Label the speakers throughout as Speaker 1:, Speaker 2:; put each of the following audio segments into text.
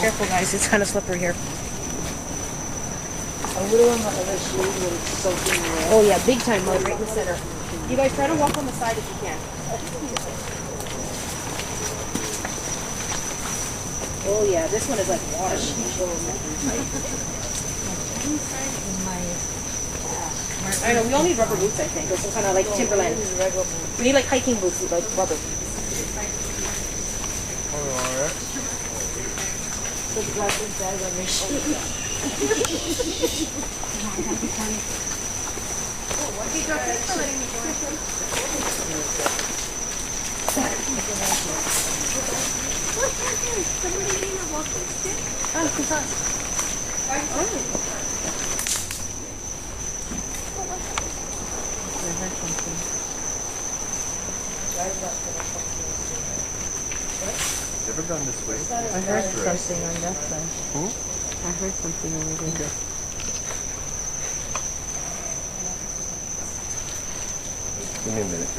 Speaker 1: Careful, guys. It's kind of slippery here. Oh yeah, big time mud right in the center. You guys try to walk on the side if you can. Oh yeah, this one is like water. I know, we all need rubber boots, I think, or some kind of like Timberland. We need like hiking boots with like rubber.
Speaker 2: Somebody need a walking stick?
Speaker 1: Oh, it's us.
Speaker 3: Ever gone this way?
Speaker 4: I heard something on that side.
Speaker 3: Who?
Speaker 4: I heard something over there.
Speaker 3: Okay. Give me a minute.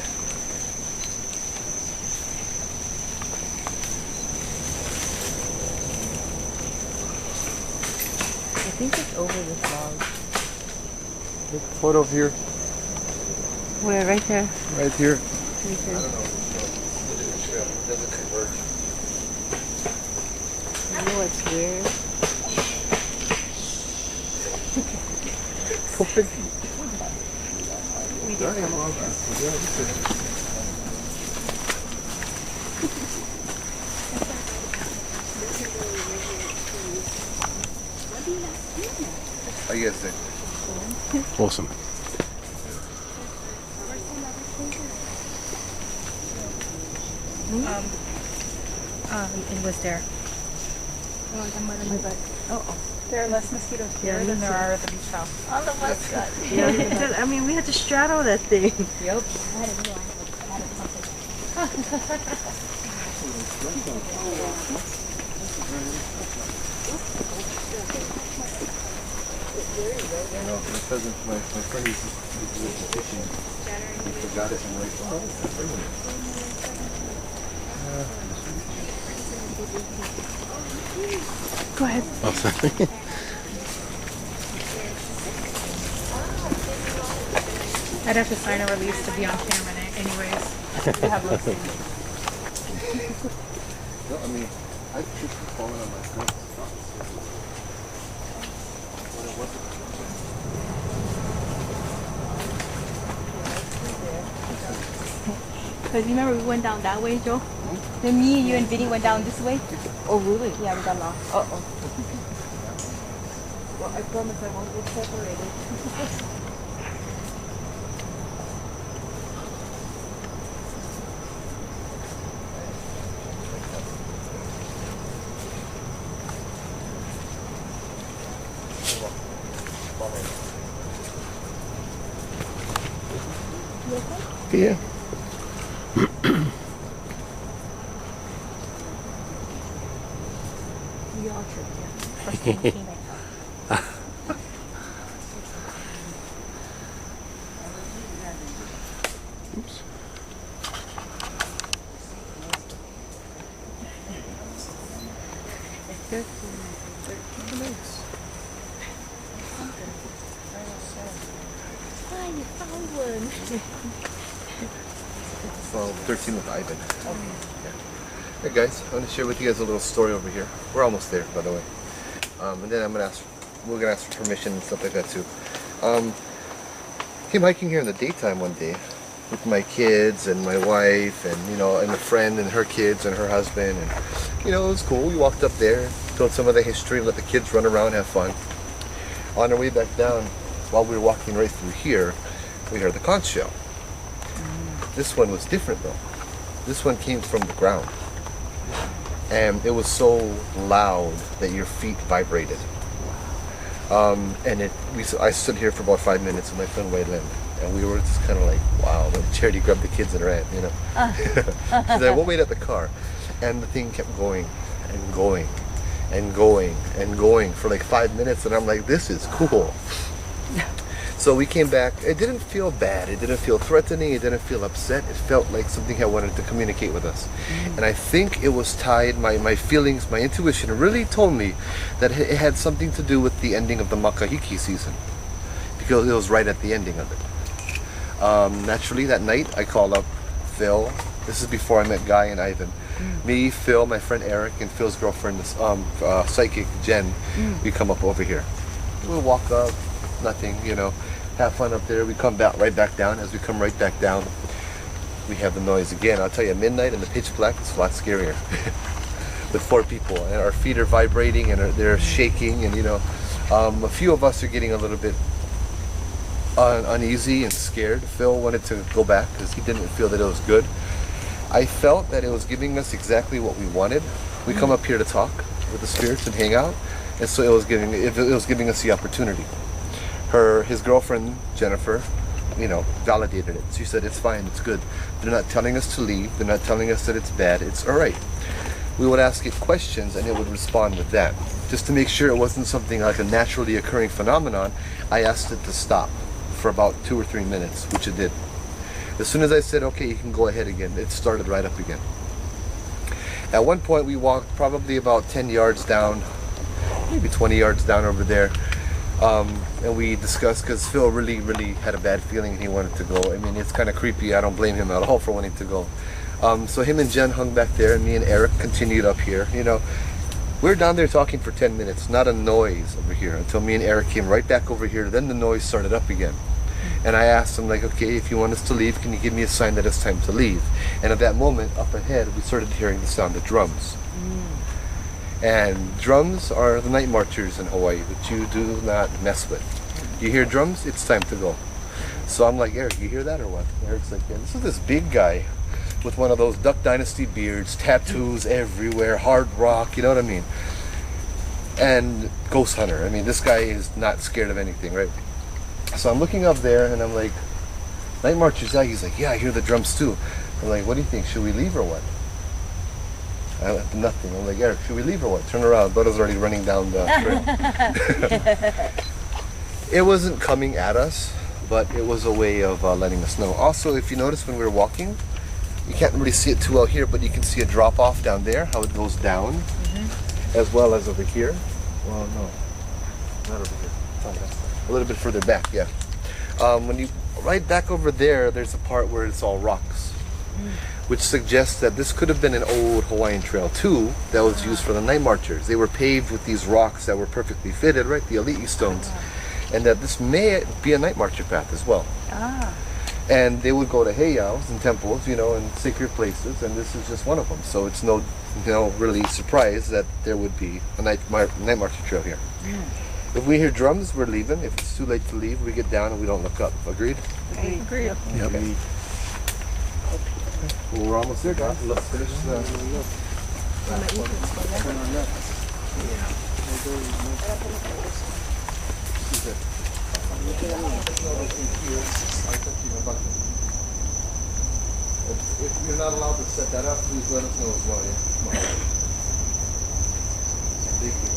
Speaker 4: I think it's over this log.
Speaker 3: Take a photo here.
Speaker 4: Where? Right there.
Speaker 3: Right here.
Speaker 4: Right there.
Speaker 3: I don't know. It doesn't converge.
Speaker 4: You know what's weird? We did come over.
Speaker 3: I guess it.
Speaker 5: Awesome.
Speaker 1: It was there.
Speaker 4: Oh.
Speaker 1: There are less mosquitoes here than there are at the beach house.
Speaker 4: On the west side. Yeah, I mean, we had to straddle that thing.
Speaker 1: Yep.
Speaker 3: You know, my cousin, my friend is fishing. He forgot it and like, oh, that's brilliant.
Speaker 4: Go ahead.
Speaker 5: Oh, sorry.
Speaker 1: I'd have to sign a release to be on camera anyways. To have those things.
Speaker 3: No, I mean, I tripped and fallen on my friend's
Speaker 2: Because you remember we went down that way, Joe? Then me, you, and Vinny went down this way.
Speaker 4: Oh, really?
Speaker 2: Yeah, we got lost.
Speaker 4: Uh-oh. Well, I promise I won't get separated.
Speaker 5: Yeah.
Speaker 2: We all tripped, yeah. First time we came back.
Speaker 5: Oops.
Speaker 2: Ah, you found one.
Speaker 3: Well, 13 with Ivan. Yeah. Hey guys, I want to share with you guys a little story over here. We're almost there, by the way. And then we're gonna ask for permission and stuff like that too. Came hiking here in the daytime one day with my kids and my wife and and a friend and her kids and her husband, and it was cool. We walked up there, told some of the history, let the kids run around, have fun. On our way back down, while we were walking right through here, we heard the conch shell. This one was different though. This one came from the ground. And it was so loud that your feet vibrated. And I stood here for about 5 minutes with my friend Waylon, and we were just kind of like, wow. When Charity grabbed the kids and ran, She's like, we'll wait at the car. And the thing kept going and going. and going for like 5 minutes, and I'm like, this is cool. So we came back. It didn't feel bad. It didn't feel threatening. It didn't feel upset. It felt like something had wanted to communicate with us. And I think it was tied, my feelings, my intuition really told me that it had something to do with the ending of the makahiki season, because it was right at the ending of it. Naturally, that night, I called up Phil. This is before I met Guy and Ivan. Me, Phil, my friend Eric, and Phil's girlfriend, psychic Jen, we come up over here. We'll walk up, nothing, you know, have fun up there. We come back right back down. As we come right back down, we have the noise again. I'll tell you, midnight and the pitch black is a lot scarier. With 4 people, and our feet are vibrating and they're shaking, and you know, a few of us are getting a little bit uneasy and scared. Phil wanted to go back because he didn't feel that it was good. I felt that it was giving us exactly what we wanted. We come up here to talk with the spirits and hang out, and so it was giving us the opportunity. His girlfriend Jennifer, you know, validated it. She said it's fine, it's good. They're not telling us to leave. They're not telling us that it's bad. It's all right. We would ask it questions, and it would respond with that. Just to make sure it wasn't something like a naturally occurring phenomenon, I asked it to stop for about 2 or 3 minutes, which it did. As soon as I said, okay, you can go ahead again, it started right up again. At one point, we walked probably about 10 yards down, maybe 20 yards down over there, and we discussed, because Phil really had a bad feeling and he wanted to go. I mean, it's kind of creepy. I don't blame him at all for wanting to go. So him and Jen hung back there, and me and Eric continued up here. You know, we're down there talking for 10 minutes, not a noise over here, until me and Eric came right back over here. Then the noise started up again. And I asked him, like, okay, if you want us to leave, can you give me a sign that it's time to leave? And at that moment, up ahead, we started hearing the sound of drums. And drums are the night marchers in Hawaii that you do not mess with. You hear drums, it's time to go. So I'm like, Eric, you hear that or what? Eric's like, yeah, this is this big guy with one of those Duck Dynasty beards, tattoos everywhere, hard rock, you know what I mean? And ghost hunter. I mean, this guy is not scared of anything, right? So I'm looking up there, and I'm like, night marchers, yeah. He's like, yeah, I hear the drums too. I'm like, what do you think? Should we leave or what? Nothing. I'm like, Eric, should we leave or what? Turn around. Buddha's already running down the trail. It wasn't coming at us, but it was a way of letting us know. Also, if you notice when we were walking, you can't really see it too well here, but you can see a drop off down there, how it goes down, as well as over here. Well, no, not over here. A little bit further back, yeah. When you right back over there, there's a part where it's all rocks, which suggests that this could have been an old Hawaiian trail too that was used for the night marchers. They were paved with these rocks that were perfectly fitted, right, the Ali'i stones, and that this may be a night marcher path as well. And they would go to heiaus and temples, you know, and sacred places, and this is just one of them. So it's no really surprise that there would be a night marcher trail here. If we hear drums, we're leaving. If it's too late to leave, we get down and we don't look up. Agreed?
Speaker 2: Agreed.
Speaker 5: Yep.
Speaker 3: Okay. Well, we're almost there, guys. Let's finish the... If you're not allowed to set that up, please let us know as well, yeah? Come on. Thank you.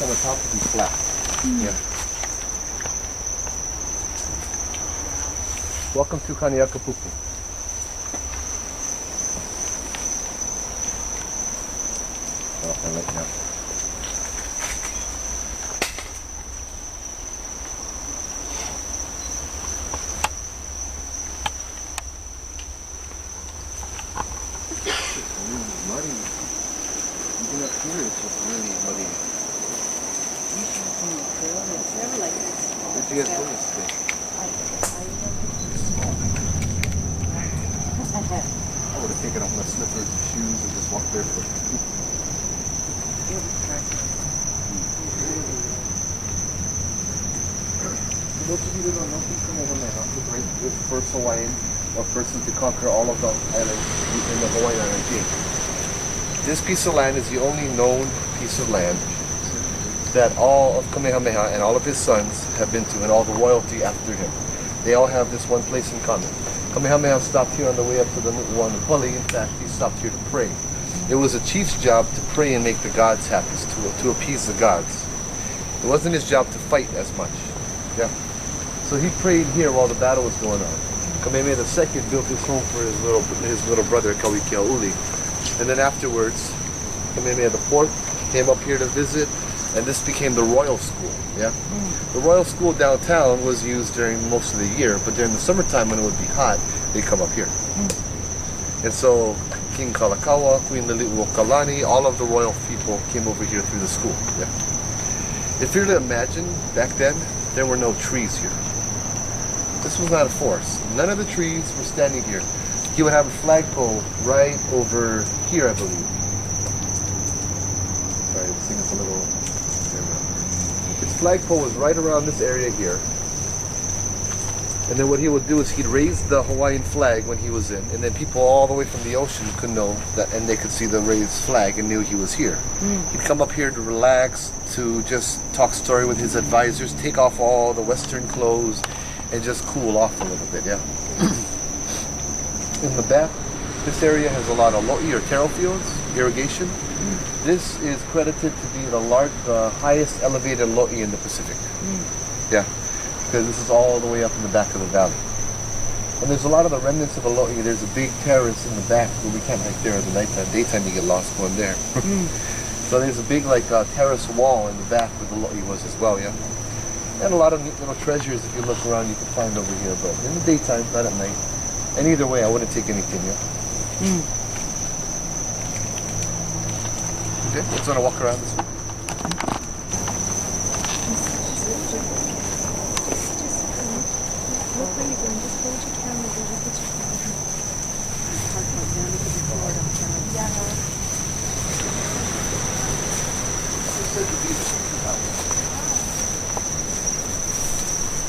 Speaker 3: On the top will be flat. Yeah. Welcome to Kaniakapupu. Oh, I like now. It's really muddy. Even up here, it's just really muddy.
Speaker 1: It's never like this.
Speaker 3: Where'd you guys go yesterday? I would have taken off my slipper. careful. Those of you that don't know, Kamehameha was the first Hawaiian or person to conquer all of the islands in the Hawaiian island chain. This piece of land is the only known piece of land that all of Kamehameha and all of his sons have been to, and all the royalty after him. They all have this one place in common. Kamehameha stopped here on the way up to the Nuuanu Pali. In fact, he stopped here to pray. It was a chief's job to pray and make the gods happy, to appease the gods. It wasn't his job to fight as much. Yeah. So he prayed here while the battle was going on. Kamehameha II built his home for his little brother, Kauikeauli. And then afterwards, Kamehameha IV came up here to visit, and this became the royal school. Yeah. The royal school downtown was used during most of the year, but during the summertime when it would be hot, they'd come up here. And so King Kalakaua, Queen Liliuokalani, all of the royal people came over here through the school. Yeah. If you were to imagine, back then, there were no trees here. This was not a forest. None of the trees were standing here. He would have a flagpole right over here, I believe. Sorry, this thing is a little... His flagpole was right around this area here. And then what he would do is he'd raise the Hawaiian flag when he was in, and then people all the way from the ocean could know that, and they could see the raised flag and knew he was here. He'd come up here to relax, to just talk story with his advisors, take off all the Western clothes, and just cool off a little bit, yeah. In the back, this area has a lot of lo'i or taro fields, irrigation. This is credited to be the highest elevated lo'i in the Pacific. Yeah, because this is all the way up in the back of the valley. And there's a lot of the remnants of a lo'i. There's a big terrace in the back where we can't hike there at the nighttime. Daytime you get lost going there. So there's a big terrace wall in the back where the lo'i was as well, yeah. And a lot of neat little treasures, if you look around, you can find over here, but in the daytime, not at night. And either way, I wouldn't take anything, yeah? Okay, let's want to walk around this way.
Speaker 4: Look where you're going. Just hold your camera there. Look at your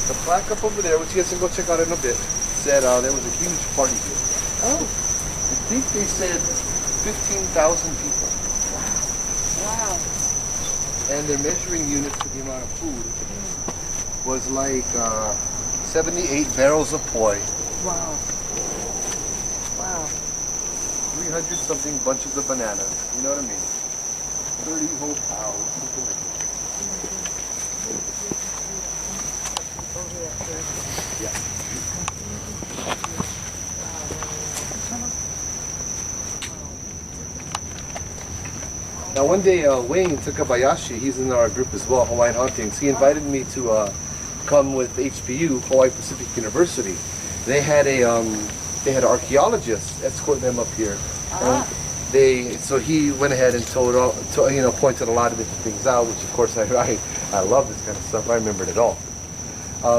Speaker 3: The plaque up over there, which you guys can go check out in a bit, said there was a huge party here.
Speaker 1: Oh.
Speaker 3: I think they said 15,000 people.
Speaker 1: Wow.
Speaker 3: And their measuring unit for the amount of food was like 78 barrels of poi.
Speaker 1: Wow. Wow.
Speaker 3: 300 something bunches of bananas. You know what I mean? 30 whole cows. Something like that. Yeah. Now one day Wayne Takabayashi, he's in our group as well, Hawaiian Hauntings, he invited me to come with HPU, Hawaii Pacific University. They had archaeologists escort them up here. And so he went ahead and pointed a lot of different things out, which of course I love this kind of stuff. I remembered it all.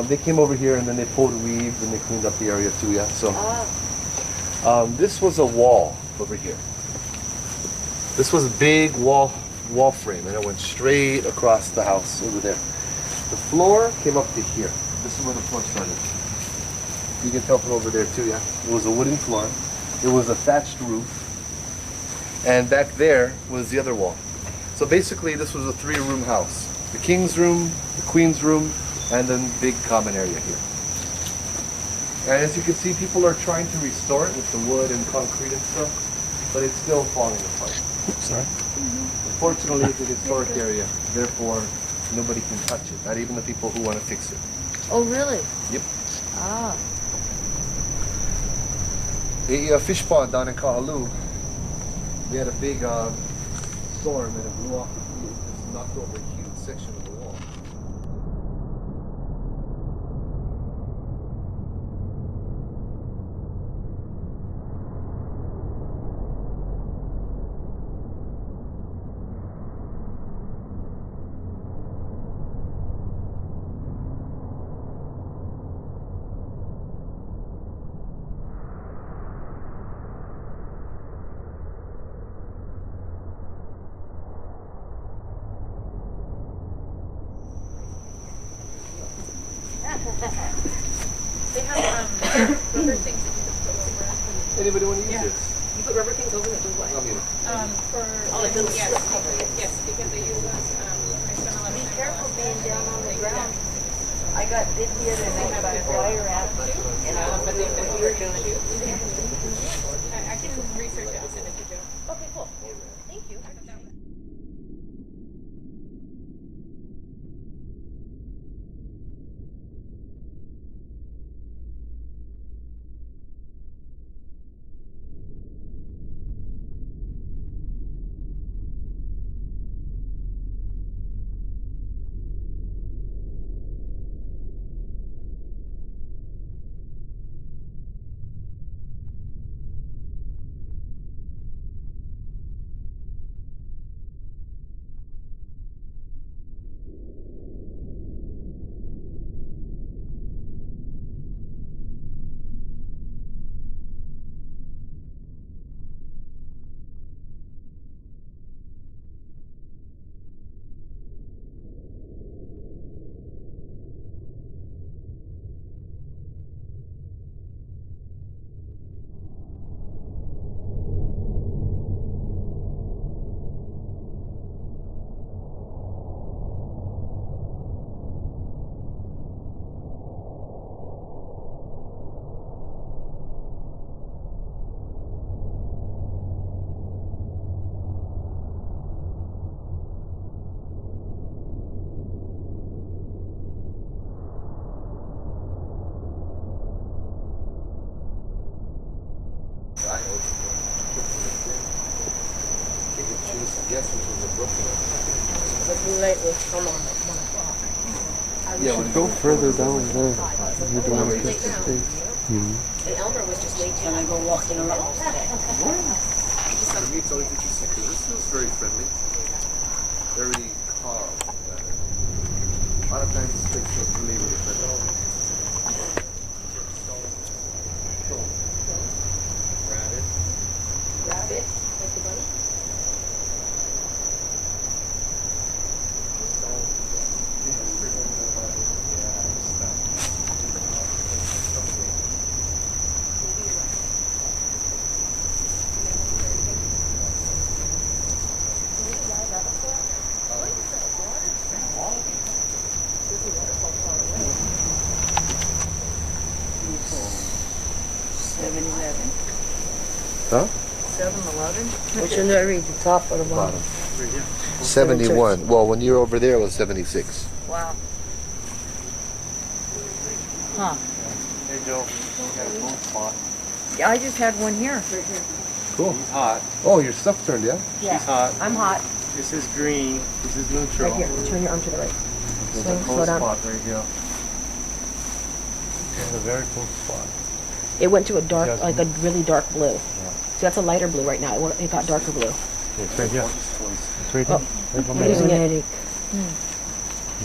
Speaker 3: They came over here and then they pulled weeds and they cleaned up the area too, yeah. So this was a wall over here. This was a big wall frame, and it went straight across the house over there. The floor came up to here. This is where the floor started. You can tell from over there too, yeah. It was a wooden floor. It was a thatched roof. And back there was the other wall. So basically this was a 3-room house. The king's room, the queen's room, and then big common area here. And as you can see, people are trying to restore it with the wood and concrete and stuff, but it's still falling apart.
Speaker 5: Sorry.
Speaker 3: Unfortunately, it's a historic area, therefore nobody can touch it, not even the people who want to fix it.
Speaker 1: Oh, really?
Speaker 3: Yep.
Speaker 1: Ah.
Speaker 3: A fish pond down in Kahalu, we had a big storm and it blew off the roof, just knocked over a huge section of the wall.
Speaker 1: They have rubber things that you can put over.
Speaker 3: Anybody want to use this?
Speaker 1: You put rubber things over that do what?
Speaker 3: I mean,
Speaker 1: For like little slip cover. Yes, because they use those. I spent a lot of
Speaker 4: Be
Speaker 1: time.
Speaker 4: careful being down on the ground. I got bit here and I got a wire wrap, and I don't know what you're doing.
Speaker 1: I can research it and send it to Joe. Okay, cool. Thank you.
Speaker 3: Guess which was a Brooklyn.
Speaker 1: The blue light will come on at 1 o'clock.
Speaker 3: Yeah, when
Speaker 5: Go further down there. You're doing
Speaker 1: Elmer's late
Speaker 5: this
Speaker 1: now.
Speaker 5: thing.
Speaker 1: And Elmer was just late and I go walking around today.
Speaker 3: For me, it's always interesting because this feels very friendly, very calm. A lot of times this place feels really, really friendly.
Speaker 1: Rabbit, like the bunny.
Speaker 3: Huh?
Speaker 4: 7-Eleven?
Speaker 1: Which one do I read? The top or the bottom?
Speaker 3: 71. Well, when you were over there, it was 76.
Speaker 4: Wow. Huh.
Speaker 6: Hey Joe, you got a cold spot.
Speaker 4: Yeah, I just had one here.
Speaker 3: Cool.
Speaker 6: He's hot.
Speaker 3: Oh, your stuff turned, yeah?
Speaker 4: Yeah.
Speaker 6: She's hot.
Speaker 4: I'm hot.
Speaker 6: This is green. This is neutral.
Speaker 1: Right here. Turn your arm to the right.
Speaker 6: There's
Speaker 1: Swing,
Speaker 6: a
Speaker 1: slow
Speaker 6: cold
Speaker 1: down.
Speaker 6: spot right here. There's a very cold spot.
Speaker 1: It went to a dark,
Speaker 6: Yes.
Speaker 1: like a really dark blue. So that's a lighter blue right now. It got darker blue.
Speaker 6: It's right here. It's right here. Right on
Speaker 1: I'm
Speaker 6: there.
Speaker 1: using it.
Speaker 6: You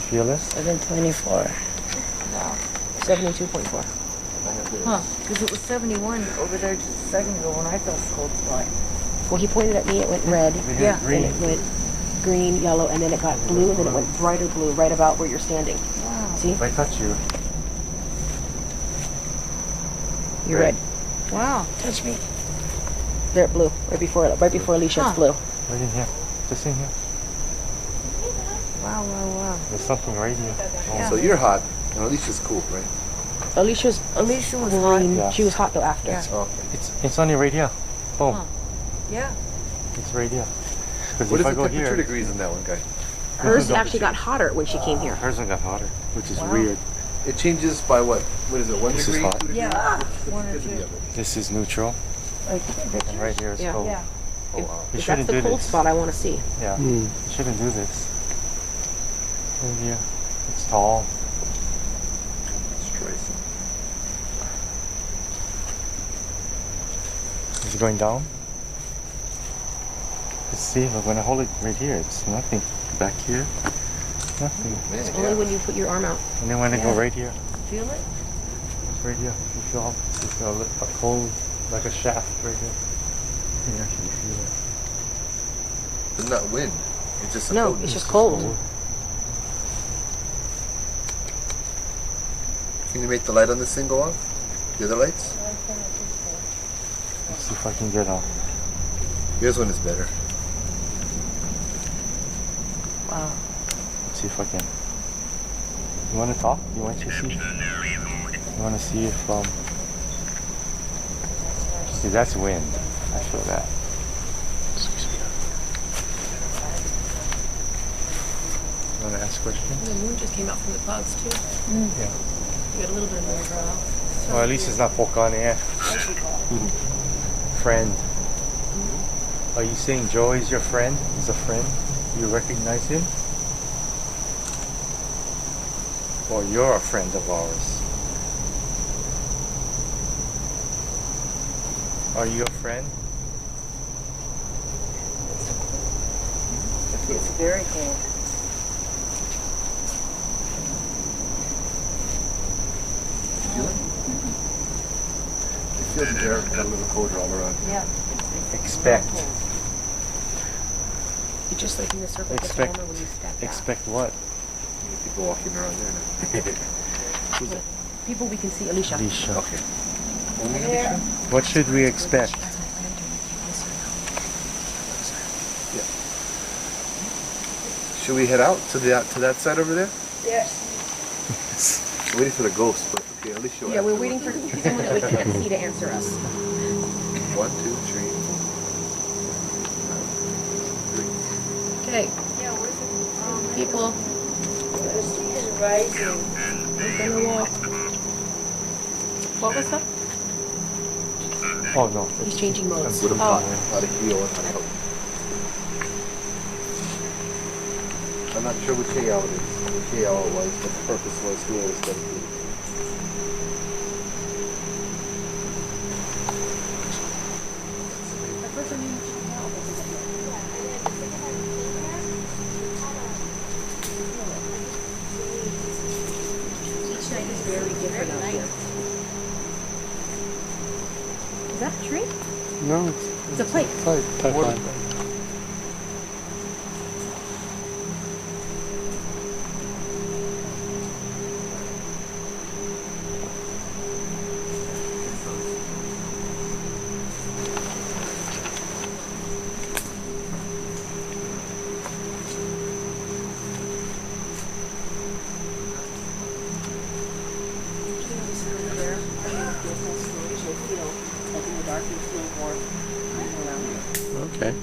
Speaker 6: feel it?
Speaker 1: 724. 72.4.
Speaker 4: Huh. Because it was 71 over there just a second ago when I felt a cold spot.
Speaker 1: Well, he pointed at me. It went red.
Speaker 6: Over here,
Speaker 4: Yeah.
Speaker 1: Then
Speaker 6: green.
Speaker 1: it went green, yellow, and then it got blue, and then it went brighter blue right about where you're standing.
Speaker 4: Wow.
Speaker 1: See?
Speaker 6: If I touch you,
Speaker 1: You're red.
Speaker 4: Wow.
Speaker 1: Touch me. There, blue. Right before Alicia, it's
Speaker 4: Huh.
Speaker 1: blue.
Speaker 6: right in here. Just in here.
Speaker 4: Wow, wow, wow.
Speaker 6: There's something right here.
Speaker 4: Yeah.
Speaker 3: So you're hot, and Alicia's cool, right?
Speaker 1: Alicia was green.
Speaker 6: Yeah.
Speaker 1: She was hot though after.
Speaker 4: Yeah.
Speaker 3: Okay.
Speaker 6: It's only right here. Boom.
Speaker 4: Huh. Yeah.
Speaker 6: It's right here. Because
Speaker 3: What
Speaker 6: if
Speaker 3: is
Speaker 6: I
Speaker 3: the
Speaker 6: go
Speaker 3: temperature
Speaker 6: here,
Speaker 3: degrees in that one, guy?
Speaker 1: Hers actually got hotter when she came here.
Speaker 6: hers got hotter, which is
Speaker 4: Wow.
Speaker 6: weird.
Speaker 3: It changes by what? What is it, 1
Speaker 6: This is
Speaker 3: degree?
Speaker 6: hot.
Speaker 3: 2 degrees?
Speaker 4: Yeah.
Speaker 3: What's
Speaker 4: One or
Speaker 3: the difference
Speaker 4: two.
Speaker 3: of it?
Speaker 6: This is neutral,
Speaker 4: Like
Speaker 6: and
Speaker 4: pictures?
Speaker 6: right here is
Speaker 1: Yeah.
Speaker 6: cold.
Speaker 4: Yeah.
Speaker 3: Oh, wow.
Speaker 6: You
Speaker 1: If that's
Speaker 6: shouldn't
Speaker 1: the
Speaker 6: do
Speaker 1: cold
Speaker 6: this.
Speaker 1: spot I want to see.
Speaker 6: Yeah,
Speaker 5: Hmm.
Speaker 6: you shouldn't do this. Right here. It's tall.
Speaker 3: Let's try some.
Speaker 6: Is it going down? You see, but when I hold it right here, it's nothing. Back here, nothing.
Speaker 3: Man,
Speaker 1: Only
Speaker 3: yeah.
Speaker 1: when you put your arm out.
Speaker 6: And then when I go
Speaker 4: Yeah.
Speaker 6: right here,
Speaker 4: Feel it?
Speaker 6: it's right here. You feel a cold, like a shaft right here. You can actually feel it.
Speaker 3: It's not wind. It's just a
Speaker 1: No,
Speaker 3: cold.
Speaker 1: it's just cold.
Speaker 3: Can you make the light on this thing go off? The other lights?
Speaker 6: Let's see if I can get on.
Speaker 3: Here's one is better.
Speaker 4: Wow.
Speaker 6: Let's see if I can. You want to talk? You want to see? You want to see if see, that's wind. I feel that. You want to ask a question?
Speaker 1: The moon just came out from the clouds too.
Speaker 6: Yeah.
Speaker 1: You got a little bit of moon brow.
Speaker 6: Well, at least it's not pokane. Friend. Are you saying Joe is your friend? He's a friend? You recognize him? Or you're a friend of ours? Are you a friend?
Speaker 4: It's very cold.
Speaker 3: It feels the air got a little colder all around.
Speaker 4: Yeah.
Speaker 6: Expect.
Speaker 1: You're just like in the circle
Speaker 6: Expect.
Speaker 1: when you step back.
Speaker 6: Expect what?
Speaker 3: People walking around there now. Who's that?
Speaker 1: People we can see. Alicia.
Speaker 6: Alicia.
Speaker 3: Okay.
Speaker 6: What should we expect?
Speaker 3: Should we head out to that side over there?
Speaker 4: Yeah.
Speaker 3: We're waiting for the ghost, but okay, at least you'll
Speaker 1: Yeah, we're
Speaker 3: answer
Speaker 1: waiting
Speaker 3: one.
Speaker 1: for someone that we can't see to answer us.
Speaker 3: 1, 2, 3.
Speaker 1: Okay. People.
Speaker 4: The sea is rising.
Speaker 1: We're gonna walk. What was that?
Speaker 6: Oh no.
Speaker 1: He's changing modes.
Speaker 3: What I'm talking how to heal and how to help. I'm not sure which AL it is, which AL it was, but the purpose was who it was dedicated to.
Speaker 1: Each night is very different out here. Is that a tree?
Speaker 5: No,
Speaker 1: It's a plate.
Speaker 5: pipeline.
Speaker 6: Okay.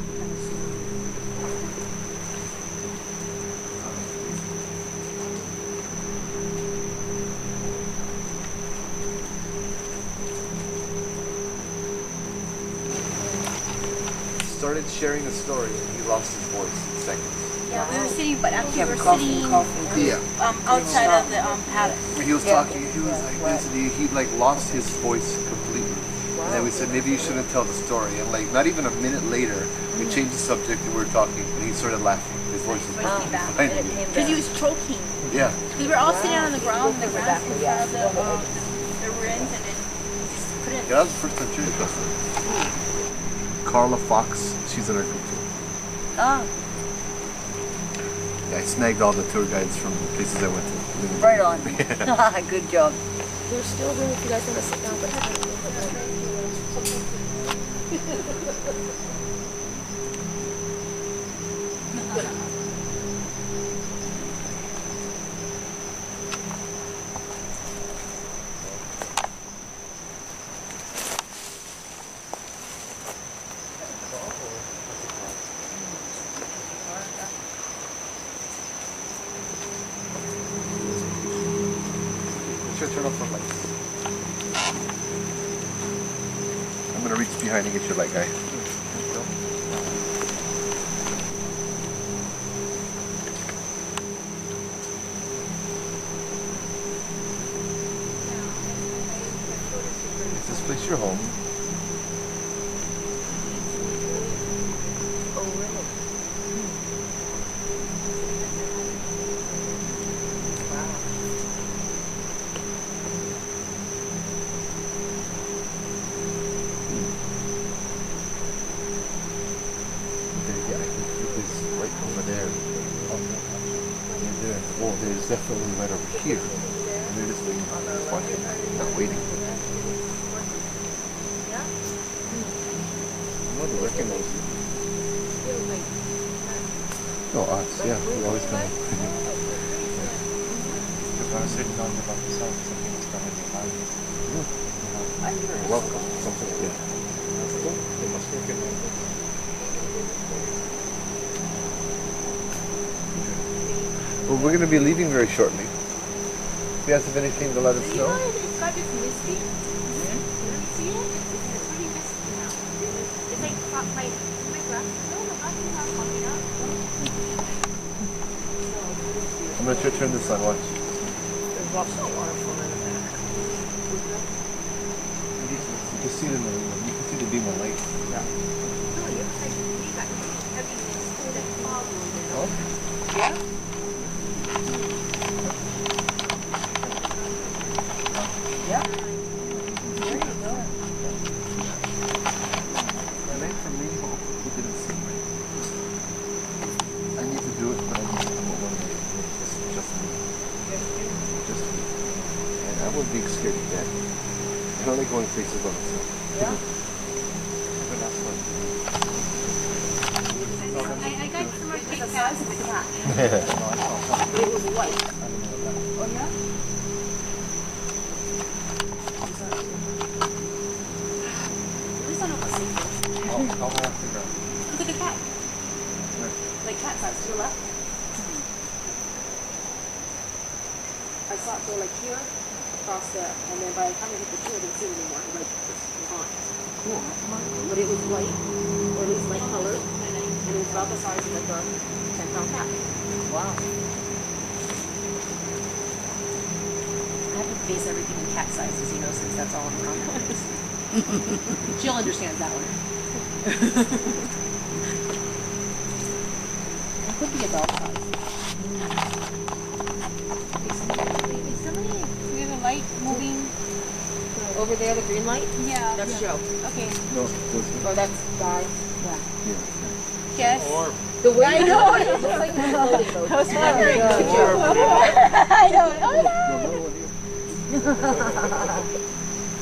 Speaker 3: Started sharing a story and he lost his voice in seconds.
Speaker 2: Yeah, we were sitting, but actually we were
Speaker 4: Coughing,
Speaker 2: sitting
Speaker 4: coughing.
Speaker 3: Yeah.
Speaker 2: outside of the paddock.
Speaker 3: He was talking, he was like this, and he like lost his voice completely. And then we said, maybe you shouldn't tell the story. And like, not even a minute later, we changed the subject and we were talking, and he started laughing. His voice was fine.
Speaker 2: Because he was choking.
Speaker 3: Yeah.
Speaker 2: We were all sitting on the ground, the grass in front of the ruins, and then he just couldn't.
Speaker 3: Yeah, that was the first time she did this. Carla Fox, she's in our group too.
Speaker 4: Ah,
Speaker 3: Yeah, I snagged all the tour guides from the places I went to.
Speaker 4: right on. Good job.
Speaker 1: There's still room if you guys want to sit down, but it's kind of a little bit.
Speaker 3: Turn off the lights. I'm gonna reach behind and get your light guy. Is this place your home?
Speaker 4: Oh, really?
Speaker 3: Yeah, I can see this right over there. And there. Oh, there's definitely right over here. And they're just waiting on that. Fun. Not waiting. What do you recognize? No, us. Yeah, we always come.
Speaker 6: Because I was sitting down about the south, something was coming behind me.
Speaker 3: Welcome. Something like that. That's cool. They must recognize it. Well, we're going to be leaving very shortly. If you guys have anything to let us know.
Speaker 2: It's got this misty. See it? It's pretty misty now. It's like my grass. No, the grass is not coming up.
Speaker 3: I'm going to turn this on. Watch.
Speaker 4: There's lots of waterfall in the back.
Speaker 3: You can see it in the. You can see the beam of light.
Speaker 6: Yeah.
Speaker 2: No, it looks like we got heavy mist and fog over there.
Speaker 3: Oh.
Speaker 4: Yeah.
Speaker 3: I made for me, but we didn't see me. I need to do it, but I need to come over and just me. Just me. And I was being scared to death. I don't like going places by myself.
Speaker 4: Yeah.
Speaker 6: But that's what.
Speaker 2: I got some more Kit Kats.
Speaker 4: It was white.
Speaker 2: Oh yeah?
Speaker 6: How high off the ground?
Speaker 2: Look at the cat. Like cat size to the left.
Speaker 1: I saw it go like here, across there, and then by the time I hit the tree, I didn't see it anymore. Like, it's gone. Cool. But it was white, or at least light colored, and it was about the size of like a 10-pound cat.
Speaker 4: Wow.
Speaker 1: I have to base everything in cat sizes, you know, since that's all I'm around. Jill understands that one. It could be a dog size.
Speaker 2: We have a light moving.
Speaker 1: Over there, the green light?
Speaker 2: Yeah.
Speaker 1: That's Joe.
Speaker 2: Okay.
Speaker 3: No, this
Speaker 1: Or that's Guy. Yeah.
Speaker 2: Yes.
Speaker 6: Or
Speaker 1: The way I know it looks like it's floating though.
Speaker 2: I was wondering.
Speaker 1: I know.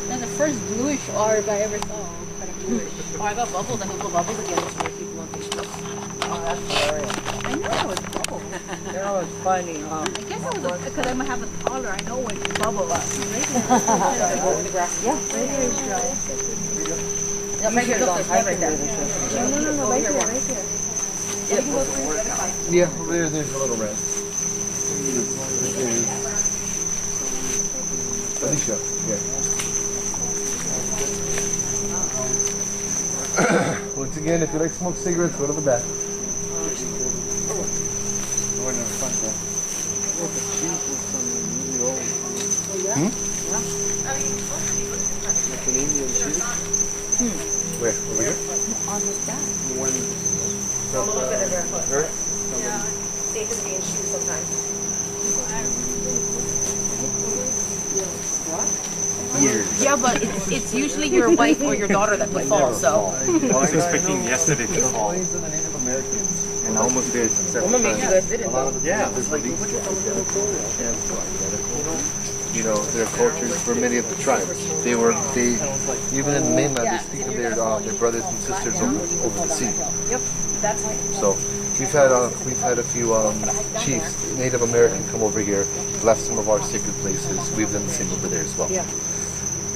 Speaker 2: That's the first bluish orb I ever saw.
Speaker 1: Kind of bluish. Oh, I got bubbles. I hook the bubbles again to show people on Facebook.
Speaker 4: Oh, that's hilarious.
Speaker 2: I know it was bubble.
Speaker 4: That was funny, huh?
Speaker 2: I guess it was because I'm gonna have a taller. I know when it's bubble up.
Speaker 1: Over the grass.
Speaker 4: Yeah, right here is dry.
Speaker 1: Yeah, right here. Look, there's light right there.
Speaker 4: No, right here, right here.
Speaker 3: Yeah, over there, there's a little red. Alicia, yeah. Once again, if you like smoke cigarettes, go to the back.
Speaker 6: we're in the front there.
Speaker 3: Where? Over here?
Speaker 4: On his back.
Speaker 1: A little bit of barefoot.
Speaker 2: Yeah.
Speaker 1: Safer to be in shoes sometimes.
Speaker 2: Yeah, but it's usually your wife or your daughter that would fall. So.
Speaker 6: I was expecting yesterday to fall.
Speaker 3: Plains of the Native Americans.
Speaker 6: And I almost did.
Speaker 1: I'm gonna make you guys did it
Speaker 3: A lot
Speaker 1: though.
Speaker 3: of the
Speaker 6: Yeah,
Speaker 3: places
Speaker 6: it's like,
Speaker 3: believed to be identical. You know, their cultures for many of the tribes. They even in the mainland, they speak of their brothers and sisters over the sea.
Speaker 1: Yep. That's how.
Speaker 3: So we've had a few chiefs, Native American, come over here, bless some of our sacred places. We've done the same over there as well.
Speaker 1: Yeah.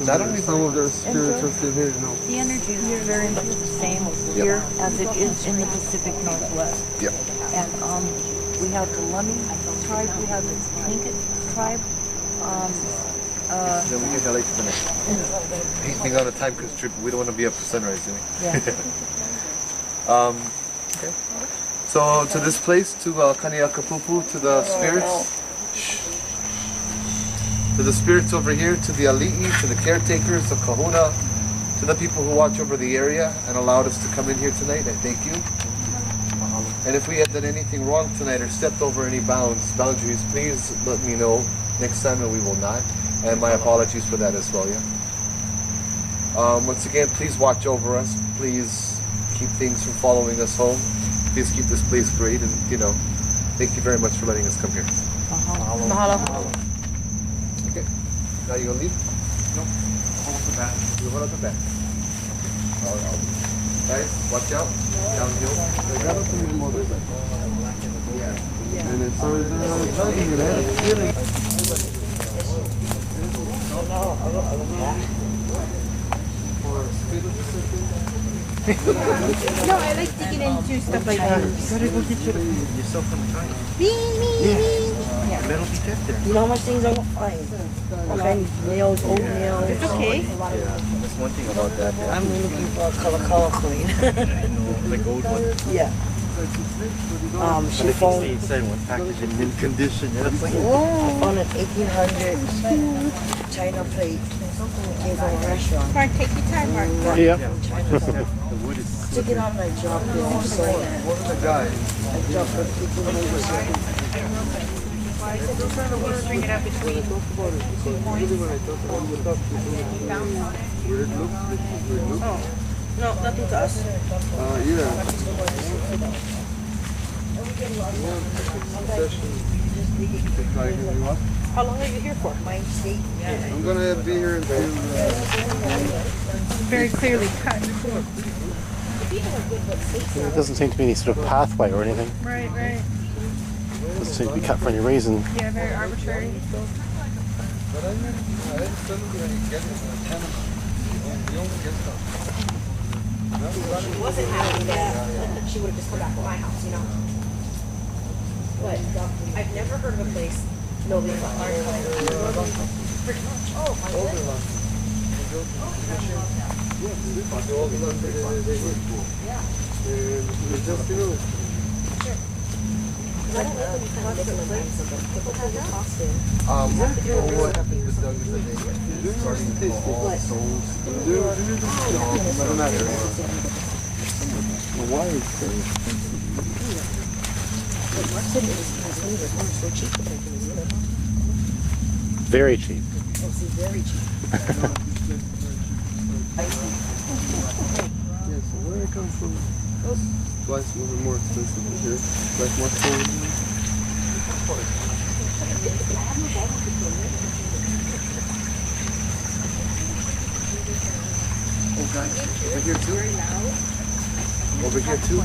Speaker 3: Not only
Speaker 5: Some of their spirits are still here, no.
Speaker 4: The energy is very much the same here as it is in the Pacific Northwest.
Speaker 3: yeah.
Speaker 4: And we have the Lummi tribe, we have the Tlingit tribe.
Speaker 3: Then we get late for the next. Hate being on a time constraint, but we don't want to be up for sunrise, do we?
Speaker 4: Yeah.
Speaker 3: Okay. So to this place, to Kaniakapupu, to the spirits. Shh. To the spirits over here, to the ali'i, to the caretakers, the kahuna, to the people who watch over the area and allowed us to come in here tonight, I thank you. And if we had done anything wrong tonight or stepped over any boundaries, please let me know next time and we will not. And my apologies for that as well, yeah? Once again, please watch over us. Please keep things from following us home. Please keep this place great and, thank you very much for letting us come here.
Speaker 1: Mahalo.
Speaker 3: Okay. Now you gonna leave?
Speaker 6: No. Hold the back.
Speaker 3: You hold up the back. Guys, watch out. Downhill.
Speaker 5: And it's always driving it
Speaker 2: No, I like to get into stuff like that.
Speaker 6: You gotta go get yourself some time.
Speaker 2: Me.
Speaker 6: Metal detector.
Speaker 4: You know how much things I won't find? Okay, nails, old nails.
Speaker 2: It's okay.
Speaker 6: Yeah, that's one thing about that.
Speaker 4: I'm looking for a color queen.
Speaker 6: I know, like old one.
Speaker 4: Yeah. She phoned.
Speaker 6: Inside one package in mint condition. Yeah, that's like,
Speaker 4: On an 1800 China plate. Came from a restaurant.
Speaker 2: Mark, take your time, Mark.
Speaker 6: yeah.
Speaker 4: China.
Speaker 6: The wood is
Speaker 4: Took it out and I dropped it. I'm sorry.
Speaker 3: One of the guys.
Speaker 4: I dropped it. People over here.
Speaker 2: Bring it up between.
Speaker 4: Oh, no, nothing to us.
Speaker 2: How long are you here for?
Speaker 4: Mine state.
Speaker 5: I'm gonna be here until
Speaker 2: Very clearly cut.
Speaker 7: There doesn't seem to be any sort of pathway or anything.
Speaker 2: Right.
Speaker 7: It doesn't seem to be cut for any reason.
Speaker 2: Yeah, very arbitrary.
Speaker 1: She wasn't happy that she would have just come back to my house, you know. But I've never heard of a place nobody thought pretty much. Oh my goodness. I don't know if you kind of miss the place of people have that Austin.
Speaker 3: What happened with Doug is that they starting to call all souls.
Speaker 5: why is crazy.
Speaker 7: Very cheap.
Speaker 4: Very cheap.
Speaker 5: Yeah, so where I come from, twice a little more expensive than here. Like more cold.
Speaker 3: Oh guys, over here too? Over here too?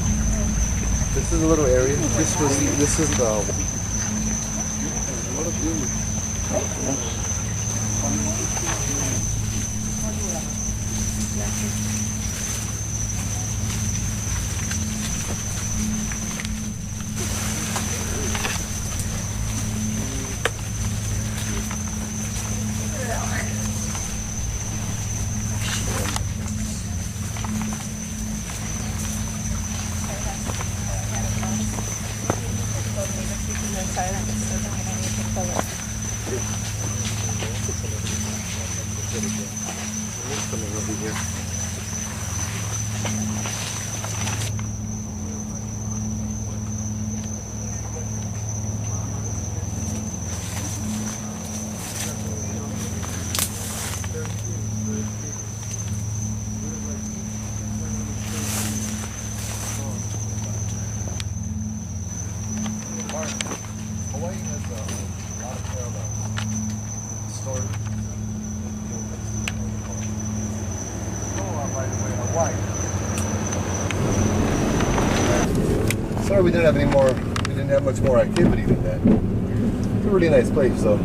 Speaker 3: This is a little area. This is the...
Speaker 5: What a beauty.
Speaker 3: Coming over here. Hawaii has a lot of parallels. Story. Sorry we didn't have any more, we didn't have much more activity than that. It's a really nice place though.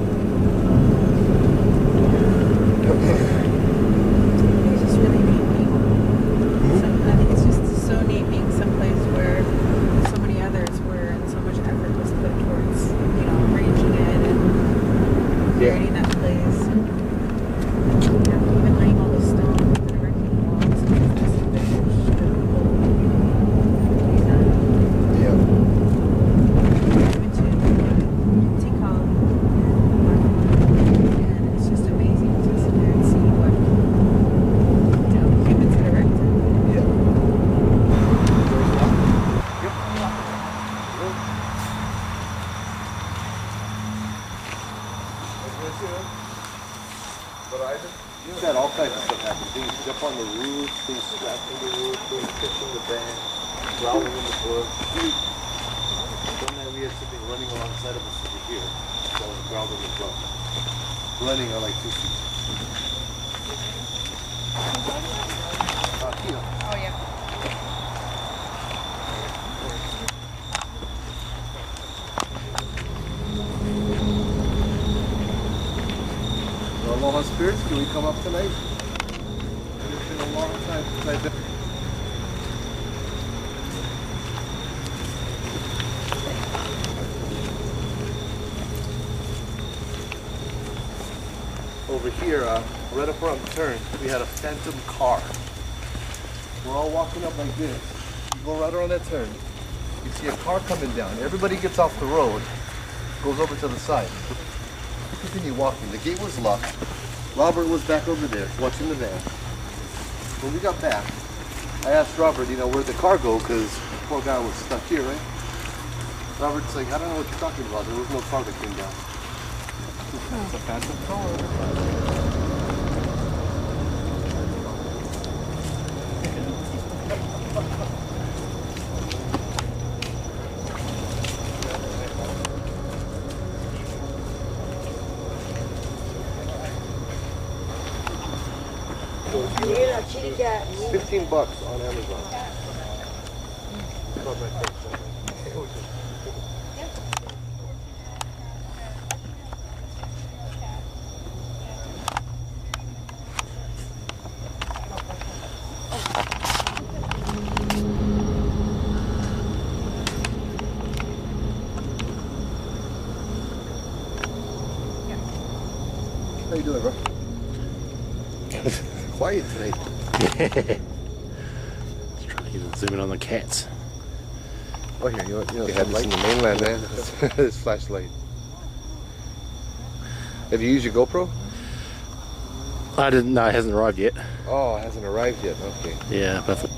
Speaker 2: It's just really neat I think it's just so neat being someplace where so many others were and so much effort was put towards, arranging it and creating that place. And, even laying all the stone and erecting walls and just finished and
Speaker 3: Yeah.
Speaker 2: and it's just amazing to sit there and see what humans had erected.
Speaker 3: Yeah.
Speaker 6: You've got all kinds of stuff happening. Things jump on the roof, things scratching the roof, things pitching the band, growling in the bush. One night we had something running alongside of us over here. So I was growling as well.
Speaker 3: running on like 2 feet. Here.
Speaker 2: Oh, yeah.
Speaker 3: Aloha spirits, can we come up tonight? It's been a long time since I've been. Over here, right up around the turn, we had a phantom car. We're all walking up like this. You go right around that turn, you see a car coming down. Everybody gets off the road, goes over to the side. We continue walking. The gate was locked. Robert was back over there watching the van. When we got back, I asked Robert, where'd the car go? Because the poor guy was stuck here, right? Robert's like, I don't know what you're talking about. There was no car that came down. It's a phantom car. $15 on Amazon. How you doing, bro? Quiet today.
Speaker 7: Let's try to keep it zooming on the cats.
Speaker 3: Oh, here, you have this in the mainland, man. This flashlight. Have you used your GoPro?
Speaker 7: I didn't. No, it hasn't arrived yet.
Speaker 3: Oh, it hasn't arrived yet. Okay.
Speaker 7: Yeah, but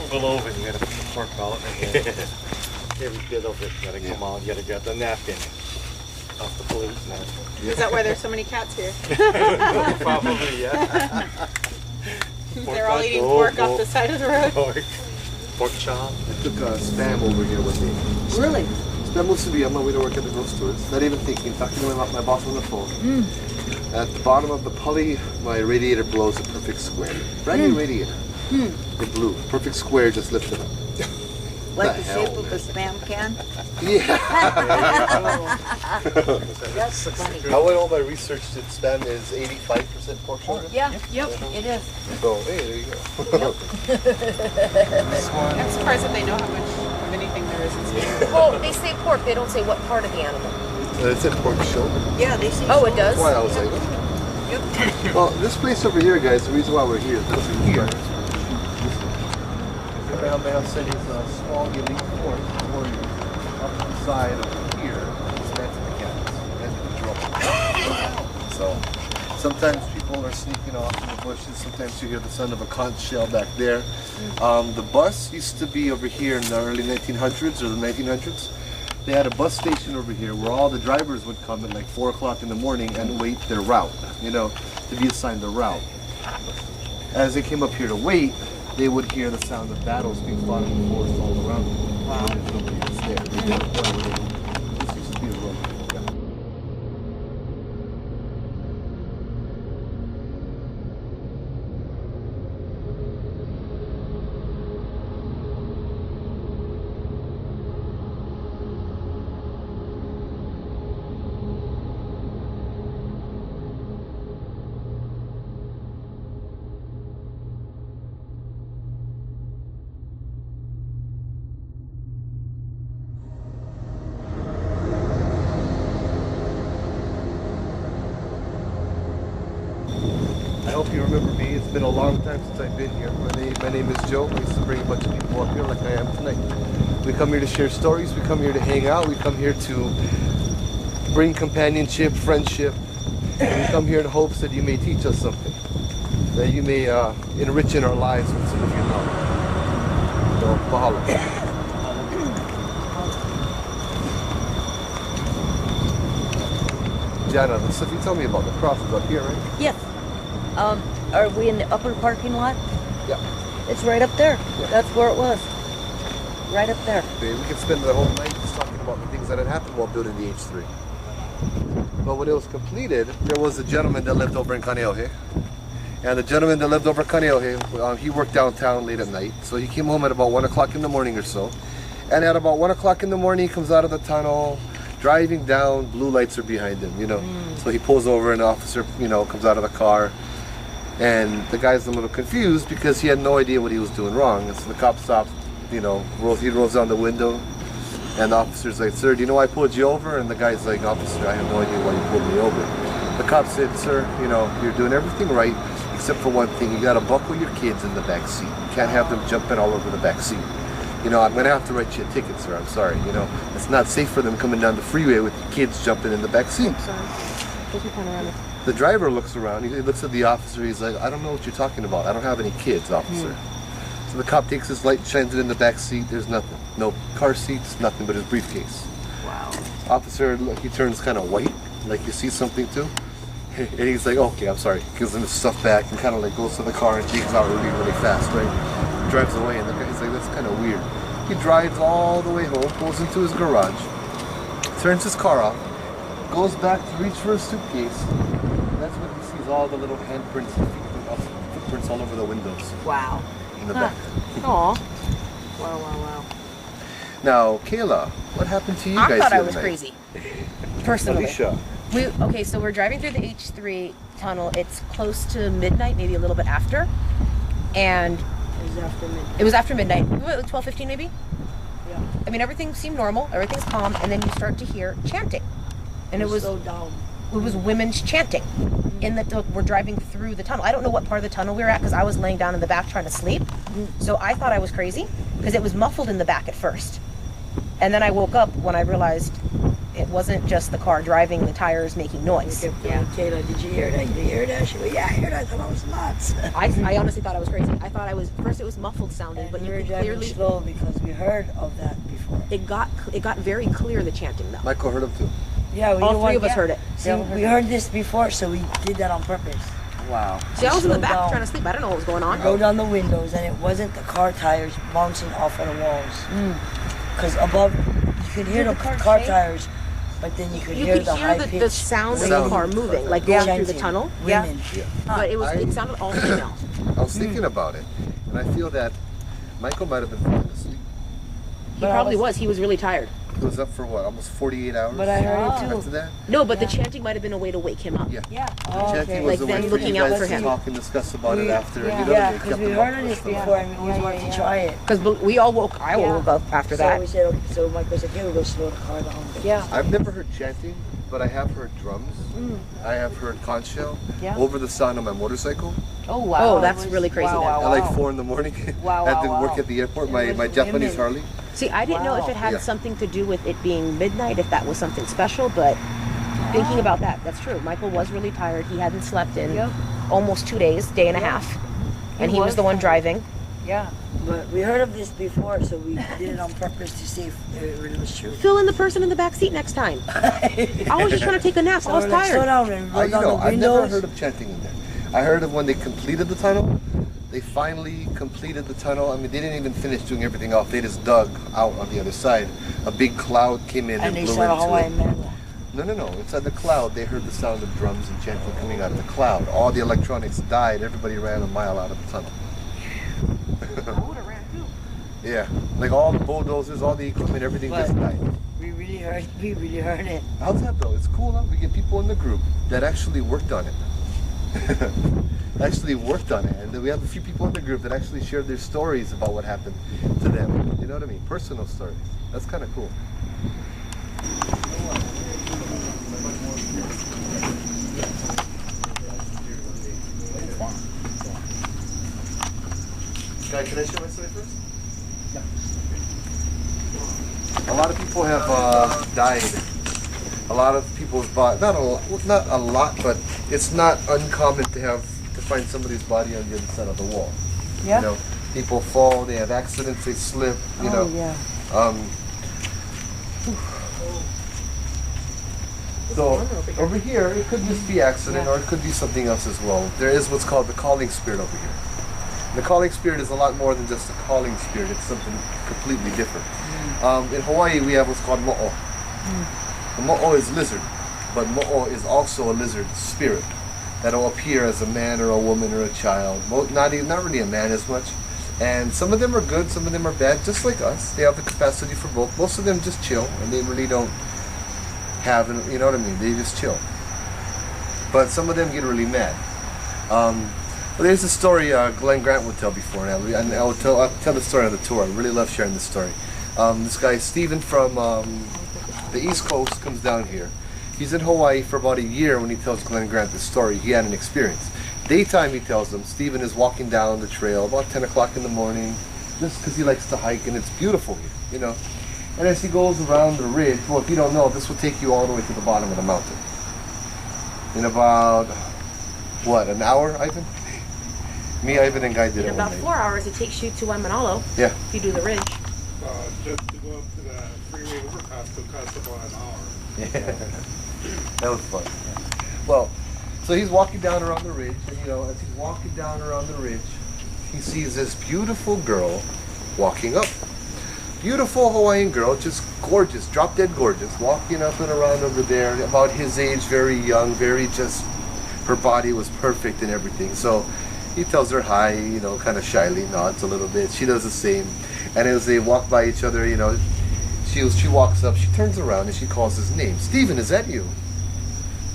Speaker 6: Pull over and you gotta put the pork pellet in there. Every bit of it gotta come out. You gotta get the napkin off the plate.
Speaker 2: Is that why there's so many cats here?
Speaker 6: Probably, yeah.
Speaker 2: They're all eating pork off the side of the road.
Speaker 6: Pork chop.
Speaker 3: I took Spam over here with me.
Speaker 4: Really?
Speaker 3: Spam was to be on my way to work at the grocery stores. Not even thinking, talking to my boss on the phone. At the bottom of the pulley, my radiator blows a perfect square. Brand new radiator. It blew. Perfect square, just lifted up.
Speaker 4: Like the shape of a Spam can?
Speaker 3: Yeah.
Speaker 4: That's funny.
Speaker 3: How I all my research that Spam is 85% pork sugar.
Speaker 4: Yeah, yep, it is.
Speaker 3: So, hey, there you go.
Speaker 2: I'm surprised that they know how much of anything there is in Spam.
Speaker 1: Well, they say pork. They don't say what part of the animal.
Speaker 3: It's in pork shoulder.
Speaker 4: Yeah, they say
Speaker 1: Oh, it does?
Speaker 3: That's why I was like,
Speaker 4: Yep.
Speaker 3: well, this place over here, guys, the reason why we're here is because we're here. Abraham said he's a small elite warrior up the side over here. That's the cats. That's the drum. So sometimes people are sneaking off in the bushes. Sometimes you hear the sound of a conch shell back there. The bus used to be over here in the early 1900s or the 1900s. They had a bus station over here where all the drivers would come at like 4 o'clock in the morning and wait their route, to be assigned the route. As they came up here to wait, they would hear the sound of battles being fought in the forest all around them. Wow. There's nobody else there. They did it one way. This used to be a road. Yeah. I hope you remember me. It's been a long time since I've been here. My name is Joe. I used to bring a bunch of people up here like I am tonight. We come here to share stories. We come here to hang out. We come here to bring companionship, friendship. We come here in hopes that you may teach us something, that you may enrich in our lives with some of your knowledge. So, mahalo. Jana, the stuff you told me about the cross is up here, right?
Speaker 4: Yes. Are we in the upper parking lot?
Speaker 3: Yeah.
Speaker 4: It's right up there.
Speaker 3: Yeah.
Speaker 4: That's where it was. Right up there.
Speaker 3: We could spend the whole night just talking about the things that had happened while building the H3. But when it was completed, there was a gentleman that lived over in Kaneohe. And the gentleman that lived over in Kaneohe, he worked downtown late at night. So he came home at about 1 o'clock in the morning or so. And at about 1 o'clock in the morning, he comes out of the tunnel, driving down, blue lights are behind him, you know. So he pulls over, and the officer, you know, comes out of the car. And the guy's a little confused because he had no idea what he was doing wrong. And so the cop stops, you know, he rolls down the window. And the officer's like, sir, do you know why I pulled you over? And the guy's like, officer, I have no idea why you pulled me over. The cop said, sir, you know, you're doing everything right, except for one thing. You got to buckle your kids in the back seat. You can't have them jumping all over the back seat. You know, I'm going to have to write you a ticket, sir. I'm sorry. You know, it's not safe for them coming down the freeway with the kids jumping in the back seat.
Speaker 1: I'm sorry. Take your panoramic.
Speaker 3: The driver looks around. He looks at the officer. He's like, I don't know what you're talking about. I don't have any kids, officer. So the cop takes his light, shines it in the back seat. There's nothing. No car seats, nothing but his briefcase.
Speaker 1: Wow.
Speaker 3: Officer, he turns kind of white, like you see something too. And he's like, okay, I'm sorry. Gives him his stuff back and kind of like goes to the car and takes out really, really fast, right? Drives away, and the guy's like, that's kind of weird. He drives all the way home, goes into his garage, turns his car off, goes back to reach for his suitcase. That's when he sees all the little handprints and footprints all over the windows.
Speaker 4: Wow.
Speaker 3: In the back.
Speaker 1: Aw. Wow, wow, wow.
Speaker 3: Now, Kayla, what happened to you
Speaker 2: I
Speaker 3: guys
Speaker 2: thought
Speaker 3: the
Speaker 2: I
Speaker 3: other
Speaker 2: was
Speaker 3: night?
Speaker 2: crazy. Personally.
Speaker 3: Alicia.
Speaker 2: Okay, so we're driving through the H3 tunnel. It's close to midnight, maybe a little bit after. And it was after midnight. 12:15 maybe?
Speaker 4: Yeah.
Speaker 2: I mean, everything seemed normal. Everything's calm. And then you start to hear chanting. And it was
Speaker 4: so down.
Speaker 2: It was women's chanting. We're driving through the tunnel. I don't know what part of the tunnel we were at because I was laying down in the back trying to sleep. So I thought I was crazy because it was muffled in the back at first. And then I woke up when I realized it wasn't just the car driving, the tires making noise.
Speaker 4: Yeah. Taylor, did you hear that? Did you hear that? She goes, yeah, I heard that. I thought I was nuts.
Speaker 2: I honestly thought I was crazy. I thought first it was muffled sounding, but
Speaker 4: we
Speaker 2: you
Speaker 4: were
Speaker 2: could
Speaker 4: driving
Speaker 2: clearly,
Speaker 4: slow because we heard of that before.
Speaker 2: it got very clear, the chanting though.
Speaker 3: Michael heard him too.
Speaker 4: Yeah, we
Speaker 2: All three of us heard it.
Speaker 4: See, we heard this before, so we did that on purpose. Wow.
Speaker 2: See, I was in the
Speaker 4: Slowed
Speaker 2: back
Speaker 4: down.
Speaker 2: trying to sleep. I don't know what was going on.
Speaker 4: Rolled down the windows, and it wasn't the car tires bouncing off of the walls. Because above, you could hear the car tires, but then you could
Speaker 2: You
Speaker 4: hear
Speaker 2: could
Speaker 4: the
Speaker 2: hear
Speaker 4: high
Speaker 2: the
Speaker 4: pitch
Speaker 2: sound of the car moving, like going through the tunnel.
Speaker 4: Women.
Speaker 2: But it sounded all female.
Speaker 3: I was thinking about it, and I feel that Michael might have been falling asleep.
Speaker 2: He probably was. He was really tired.
Speaker 3: He was up for what, almost 48 hours?
Speaker 4: But I heard it too.
Speaker 3: After that?
Speaker 2: No, but the chanting might have been a way to wake him up.
Speaker 3: Yeah.
Speaker 4: Yeah.
Speaker 3: The chanting was
Speaker 2: Like
Speaker 3: the
Speaker 2: them
Speaker 3: way
Speaker 2: looking
Speaker 3: for you
Speaker 2: out
Speaker 3: guys
Speaker 2: for
Speaker 3: to
Speaker 2: him.
Speaker 3: talk and discuss about it after.
Speaker 4: Yeah,
Speaker 3: You know, they
Speaker 4: because
Speaker 3: kept
Speaker 4: we
Speaker 3: him
Speaker 4: heard
Speaker 3: up
Speaker 4: of
Speaker 3: for
Speaker 4: this
Speaker 3: so long.
Speaker 4: before, and we always wanted to try it.
Speaker 2: Because we all woke. I woke up after
Speaker 4: So
Speaker 2: that.
Speaker 4: we said, okay, so Michael said, okay, we'll go slow the car down.
Speaker 1: Yeah.
Speaker 3: I've never heard chanting, but I have heard drums. I have heard conch shell over the sound of my motorcycle.
Speaker 1: Oh, wow.
Speaker 2: Oh, that's really crazy then.
Speaker 3: At like 4 in the morning.
Speaker 1: Wow,
Speaker 3: I had to
Speaker 1: wow,
Speaker 3: work
Speaker 1: wow.
Speaker 3: at the airport,
Speaker 4: It
Speaker 3: my
Speaker 4: was
Speaker 3: Japanese
Speaker 4: women.
Speaker 3: Harley.
Speaker 2: See, I didn't know if it had
Speaker 3: Yeah.
Speaker 2: something to do with it being midnight, if that was something special, but thinking about that, that's true. Michael was really tired. He hadn't slept in almost 2 days, day and a half. And he was the one driving.
Speaker 1: Yeah.
Speaker 4: But we heard of this before, so we did it on purpose to see if it really was true.
Speaker 2: Fill in the person in the back seat next time. I was just trying to take a nap. So I was
Speaker 4: we're like, slow
Speaker 2: tired.
Speaker 4: down and roll down the
Speaker 3: I've never
Speaker 4: windows.
Speaker 3: heard of chanting in there. I heard of when they completed the tunnel. They finally completed the tunnel. I mean, they didn't even finish doing everything off. They just dug out on the other side. A big cloud came in and,
Speaker 4: And they
Speaker 3: blew
Speaker 4: saw the
Speaker 3: into
Speaker 4: Hawaiian
Speaker 3: it.
Speaker 4: Manoa.
Speaker 3: No. Inside the cloud, they heard the sound of drums and chanting coming out of the cloud. All the electronics died. Everybody ran a mile out of the tunnel.
Speaker 1: I would have ran too.
Speaker 3: Yeah, like all the bulldozers, all the equipment, everything just died.
Speaker 4: We really heard it.
Speaker 3: How's that though? It's cool, huh? We get people in the group that actually worked on it. And then we have a few people in the group that actually shared their stories about what happened to them. You know what I mean? Personal stories. That's kind of cool. Can I share my story first? Yeah. A lot of people have died a lot of people's body, not a lot, but it's not uncommon to find somebody's body on the other side of the wall.
Speaker 4: Yeah.
Speaker 3: You know, people fall, they have accidents, they slip, you know.
Speaker 4: Yeah.
Speaker 3: So over here, it could just be accident, or it could be something else as well. There is what's called the calling spirit over here. The calling spirit is a lot more than just a calling spirit. It's something completely different. In Hawaii, we have what's called mo'o. The mo'o is lizard, but mo'o is also a lizard spirit that'll appear as a man or a woman or a child. Not really a man as much. And some of them are good, some of them are bad, just like us. They have the capacity for both. Most of them just chill, and they really don't have, you know what I mean? They just chill. But some of them get really mad. Well, there's a story Glenn Grant would tell before, and I'll tell the story on the tour. I really love sharing this story. This guy Steven from the East Coast comes down here. He's in Hawaii for about a year when he tells Glenn Grant this story. He had an experience. Daytime, he tells him, Steven is walking down the trail about 10 o'clock in the morning, just because he likes to hike, and it's beautiful here, you know. And as he goes around the ridge, well, if you don't know, this will take you all the way to the bottom of the mountain. In about, what, an hour, Ivan? Me, Ivan, and Guy did it
Speaker 1: In about
Speaker 3: one night.
Speaker 1: 4 hours, it takes you to Waimanalo.
Speaker 3: Yeah.
Speaker 1: If you do the ridge.
Speaker 8: Just to go up to the freeway overpass will cost about an hour.
Speaker 3: Yeah. That was fun. Well, so he's walking down around the ridge, and you know, as he's walking down around the ridge, he sees this beautiful girl walking up. Beautiful Hawaiian girl, just gorgeous, drop dead gorgeous, walking up and around over there, about his age, very young, very just, her body was perfect and everything. So he tells her hi, you know, kind of shyly, nods a little bit. She does the same. And as they walk by each other, you know, she walks up, she turns around and she calls his name. Steven, is that you?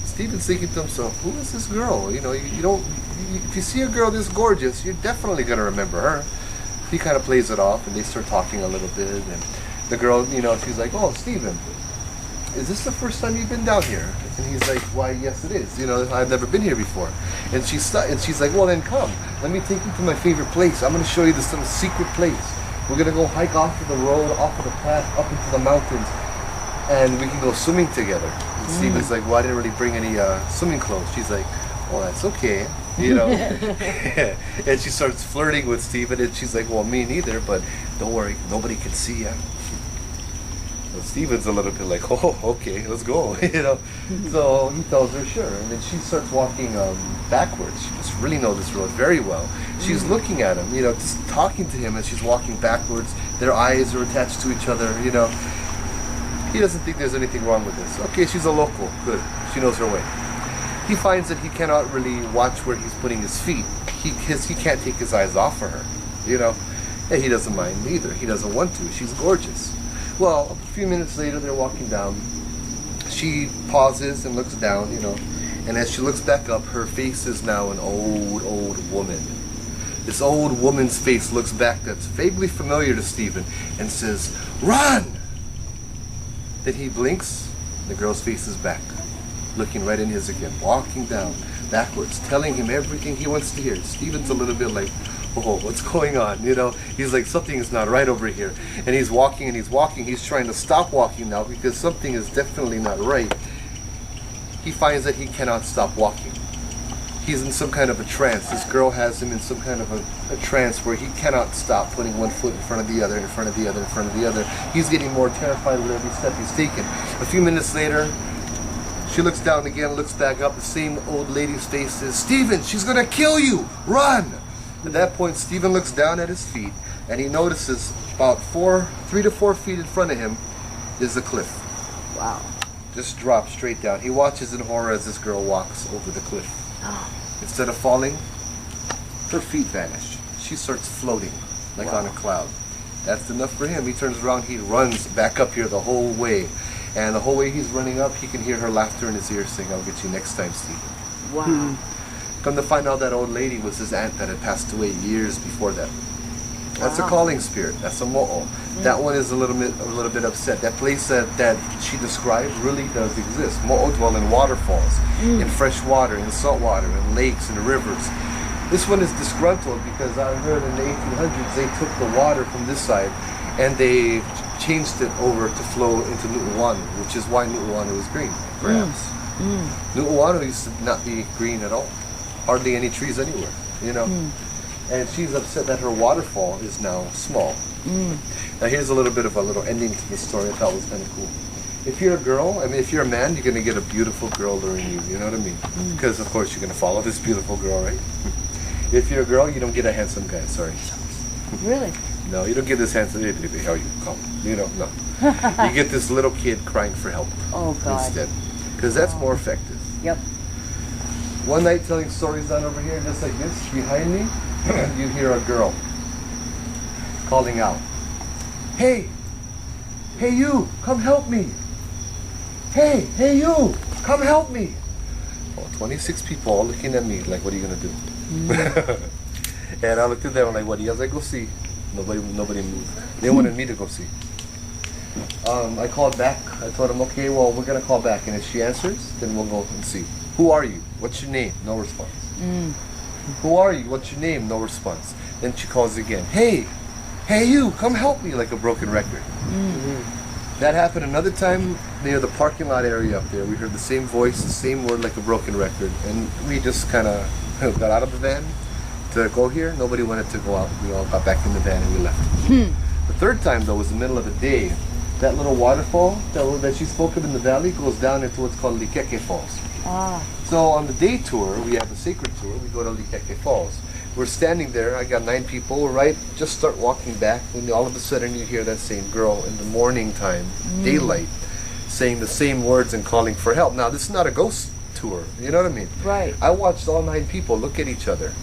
Speaker 3: Steven's thinking to himself, who is this girl? You know, if you see a girl this gorgeous, you're definitely going to remember her. He kind of plays it off, and they start talking a little bit, and the girl, you know, she's like, oh, Steven, is this the first time you've been down here? And he's like, why, yes it is. You know, I've never been here before. And she's like, well, then come. Let me take you to my favorite place. I'm going to show you this little secret place. We're going to go hike off of the road, off of the path, up into the mountains, and we can go swimming together. And Steven's like, well, I didn't really bring any swimming clothes. She's like, well, that's okay. You know, and she starts flirting with Steven, and she's like, well, me neither, but don't worry, nobody can see ya. So Steven's a little bit like, oh, okay, let's go, you know. So he tells her, sure, and then she starts walking backwards. She must really know this road very well. She's looking at him, you know, just talking to him as she's walking backwards. Their eyes are attached to each other, you know. He doesn't think there's anything wrong with this. Okay, she's a local, good, she knows her way. He finds that he cannot really watch where he's putting his feet. He can't take his eyes off of her, you know. And he doesn't mind either. He doesn't want to. She's gorgeous. Well, a few minutes later, they're walking down. She pauses and looks down, you know. And as she looks back up, her face is now an old woman. This old woman's face looks back that's vaguely familiar to Steven and says, run! Then he blinks, the girl's face is back. Looking right in his again, walking down, backwards, telling him everything he wants to hear. Steven's a little bit like, oh, what's going on? You know, he's like, something is not right over here. And he's walking and he's walking. He's trying to stop walking now because something is definitely not right. He finds that he cannot stop walking. He's in some kind of a trance. This girl has him in some kind of a trance where he cannot stop putting one foot in front of the other, in front of the other, in front of the other. He's getting more terrified with every step he's taking. A few minutes later, she looks down again, looks back up. The same old lady's face says, Steven, she's going to kill you. Run. At that point, Steven looks down at his feet, and he notices about 3 to 4 feet in front of him is a cliff.
Speaker 1: Wow.
Speaker 3: Just drops straight down. He watches in horror as this girl walks over the cliff. Instead of falling, her feet vanish. She starts floating like on a cloud. That's enough for him. He turns around, he runs back up here the whole way. And the whole way he's running up, he can hear her laughter in his ear saying, I'll get you next time, Steven.
Speaker 1: Wow.
Speaker 3: Come to find out that old lady was his aunt that had passed away years before that. That's a calling spirit. That's a mo'o. That one is a little bit upset. That place that she described really does exist. Mo'o dwell in waterfalls, in fresh water, in salt water, in lakes, in rivers. This one is disgruntled because I heard in the 1800s they took the water from this side And they changed it over to flow into Nuuanu, which is why Nuuanu is green, perhaps. Nuuanu used to not be green at all. Hardly any trees anywhere, you know. And she's upset that her waterfall is now small. Now here's a little bit of a little ending to the story I thought was kind of cool. If you're a girl, I mean, if you're a man, you're going to get a beautiful girl luring you, you know what I mean? Because, of course, you're going to follow this beautiful girl, right? If you're a girl, you don't get a handsome guy, sorry.
Speaker 4: Really?
Speaker 3: No, you don't get this handsome, how you come, you know, no. You get this little kid crying for help instead. Because that's more effective.
Speaker 4: Yep.
Speaker 3: One night telling stories on over here, just like this, behind me, you hear a girl calling out, "Hey, hey you, come help me. Hey, hey you, come help me." Oh, 26 people all looking at me like, what are you gonna do? And I looked at them, I'm like, what do you guys go see? Nobody moved. They wanted me to go see. I called back. I told them, okay, well, we're gonna call back, and if she answers, then we'll go and see. Who are you? What's your name? No response. Who are you? What's your name? No response. Then she calls again. Hey, hey you, come help me, like a broken record. That happened another time near the parking lot area up there. We heard the same voice, the same word, like a broken record, and we just kind of got out of the van to go here. Nobody wanted to go out. We all got back in the van and we left. The third time, though, was the middle of the day. That little waterfall that she spoke of in the valley goes down into what's called Likeke Falls. So on the day tour, we have a sacred tour. We go to Likeke Falls. We're standing there. I got 9 people. We're just start walking back when all of a sudden you hear that same girl in the morning time, daylight, saying the same words and calling for help. Now, this is not a ghost tour. You know what I mean?
Speaker 4: Right.
Speaker 3: I watched all 9 people look at each other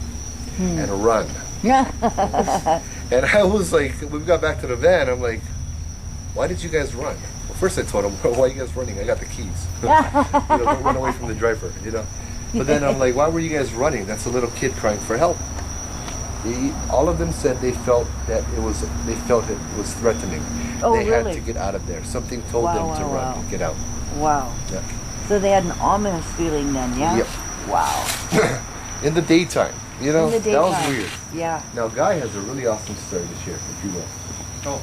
Speaker 3: and run. And I was like, when we got back to the van, I'm like, why did you guys run? Well, first I told them, why are you guys running? I got the keys. Don't run away from the driver, you know. But then I'm like, why were you guys running? That's a little kid crying for help. All of them said they felt it was threatening.
Speaker 9: Oh,
Speaker 3: they
Speaker 9: really?
Speaker 3: had to get out of there. Something told them to run and get out.
Speaker 9: Wow.
Speaker 3: Yeah.
Speaker 9: So they had an ominous feeling then, yeah?
Speaker 3: Yep.
Speaker 9: Wow.
Speaker 3: In the daytime, you know,
Speaker 9: In the
Speaker 3: that was
Speaker 9: daytime.
Speaker 3: weird.
Speaker 9: Yeah.
Speaker 3: Now, Guy has a really awesome story to share, if you will.
Speaker 6: Oh.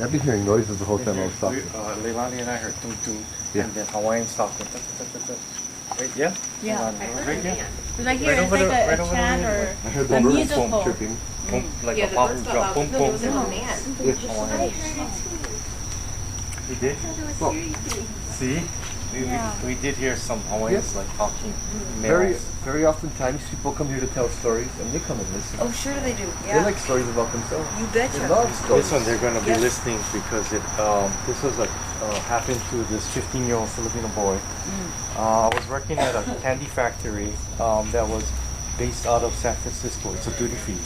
Speaker 3: I've been hearing noises the whole time I was talking.
Speaker 6: Leilani and I heard tung tung, and then Hawaiian stopped. Right? Yeah?
Speaker 2: Yeah.
Speaker 6: Right here.
Speaker 2: Did I hear it's like a chant
Speaker 3: I
Speaker 2: or
Speaker 3: heard the
Speaker 2: a
Speaker 3: birds
Speaker 2: musical?
Speaker 3: chirping.
Speaker 6: Like
Speaker 1: Yeah,
Speaker 6: a
Speaker 1: the
Speaker 6: pop
Speaker 1: birds
Speaker 6: and
Speaker 1: got
Speaker 6: drop.
Speaker 1: loud.
Speaker 6: Boom,
Speaker 1: No,
Speaker 6: boom.
Speaker 1: it was in Hawaiian.
Speaker 6: You did? See? We did hear some Hawaiians like talking.
Speaker 3: Very oftentimes people come here to tell stories and they come and listen.
Speaker 4: Oh, sure they do.
Speaker 3: They like stories about themselves.
Speaker 4: You betcha.
Speaker 3: They love stories.
Speaker 6: This one they're going to be
Speaker 4: Yes.
Speaker 6: listening because this was happened to this 15-year-old Filipino boy. I was working at a candy factory that was based out of San Francisco. It's a duty free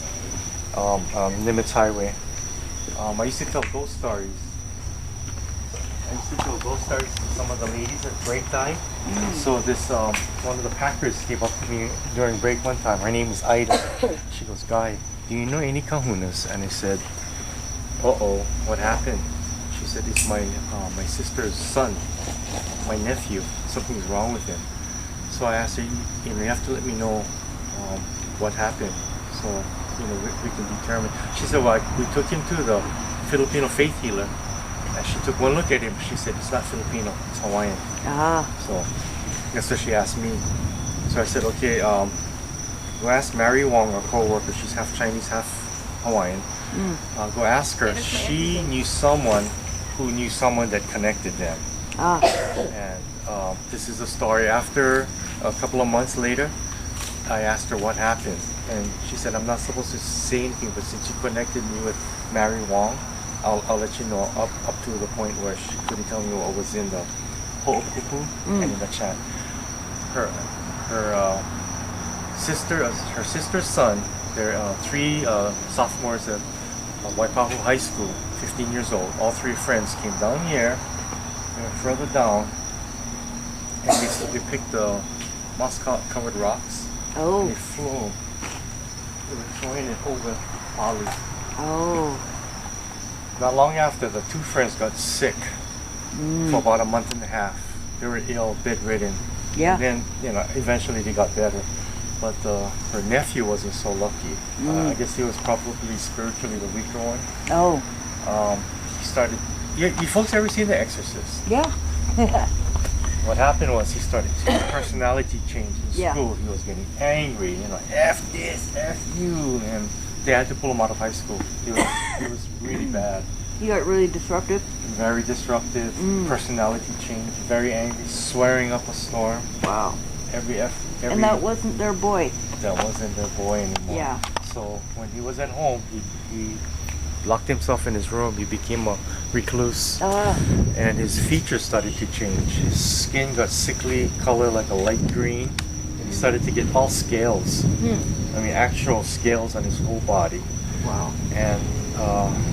Speaker 6: Nimitz Highway. I used to tell ghost stories. I used to tell ghost stories to some of the ladies at break time. So this one of the packers came up to me during break one time. Her name is Ida. She goes, "Guy, do you know any kahunas?" And I said, "Uh-oh, what happened?" She said, "It's my sister's son, my nephew. Something's wrong with him." So I asked her, you have to let me know what happened, so we can determine. She said, "Well, we took him to the Filipino faith healer, and she took one look at him. She said, it's not Filipino, it's Hawaiian." So that's what she asked me. So I said, okay, go ask Mary Wong, our co-worker. She's half Chinese, half Hawaiian. Go ask her. She knew someone who knew someone that connected them. And this is a story. After a couple of months later, I asked her what happened, and she said, "I'm not supposed to say anything, but since you connected me with Mary Wong, I'll let you know up to the point where she couldn't tell me what was in the ho'opupu and in the chant." Her sister's son, they're 3 sophomores at Waipahu High School, 15 years old. All 3 friends came down here, they went further down, and they picked the moss-covered rocks.
Speaker 9: Oh.
Speaker 6: They flew them. They were throwing it over Bali.
Speaker 9: Oh.
Speaker 6: Not long after, the 2 friends got sick for about a month and a half. They were ill, bedridden.
Speaker 9: Yeah.
Speaker 6: And then, eventually they got better. but her nephew wasn't so lucky. I guess he was probably spiritually the weaker one.
Speaker 9: Oh.
Speaker 6: He started. You folks ever seen The Exorcist?
Speaker 9: Yeah.
Speaker 6: What happened was he started to personality change in
Speaker 9: Yeah.
Speaker 6: school. He was getting angry, F this, F you, and they had to pull him out of high school. He was really bad.
Speaker 9: He got really disruptive.
Speaker 6: Very disruptive, personality change, very angry, swearing up a storm.
Speaker 9: Wow.
Speaker 6: Every
Speaker 9: And that wasn't their boy.
Speaker 6: that wasn't their boy anymore.
Speaker 9: Yeah.
Speaker 6: So when he was at home, he locked himself in his room. He became a recluse, and his features started to change. His skin got sickly color, like a light green, and he started to get all scales. I mean, actual scales on his whole body.
Speaker 9: Wow.
Speaker 6: And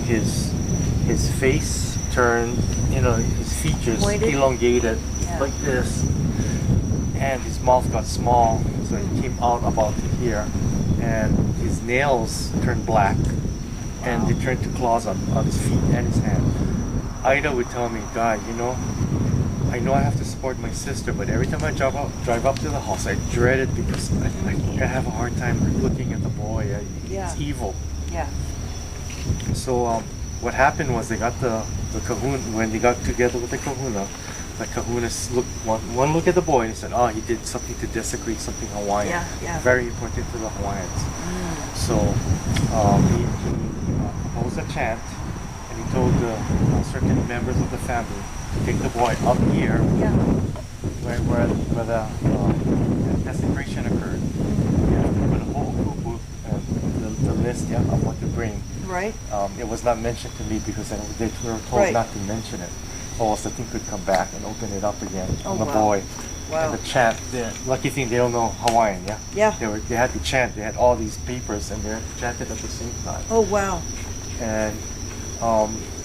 Speaker 6: his face turned, his features
Speaker 9: Pointed?
Speaker 6: elongated
Speaker 9: Yeah.
Speaker 6: like this, and his mouth got small, so it came out about here, and his nails turned black, and they turned to claws on his feet and his hand. Ida would tell me, "God, I know I have to support my sister, but every time I drive up to the house, I dread it because I have a hard time looking at the boy.
Speaker 9: Yeah.
Speaker 6: It's evil."
Speaker 9: Yeah.
Speaker 6: So what happened was they got the kahuna, when they got together with the kahuna looked one look at the boy and he said, "Oh, he did something to desecrate something Hawaiian."
Speaker 9: Yeah, yeah.
Speaker 6: Very important to the Hawaiians. So he proposed a chant, and he told certain members of the family to take the boy up here,
Speaker 9: Yeah.
Speaker 6: where the desecration occurred. You have to put a whole kupu, the list of what to bring.
Speaker 9: Right.
Speaker 6: It was not mentioned to me because they were told
Speaker 9: Right.
Speaker 6: not to mention it, or else the thing could come back and open it up again on the
Speaker 9: wow.
Speaker 6: boy.
Speaker 9: Wow.
Speaker 6: And the chant, the lucky thing they don't know Hawaiian, yeah?
Speaker 9: Yeah.
Speaker 6: They had to chant. They had all these papers and they chanted at the same time.
Speaker 9: Oh, wow.
Speaker 6: And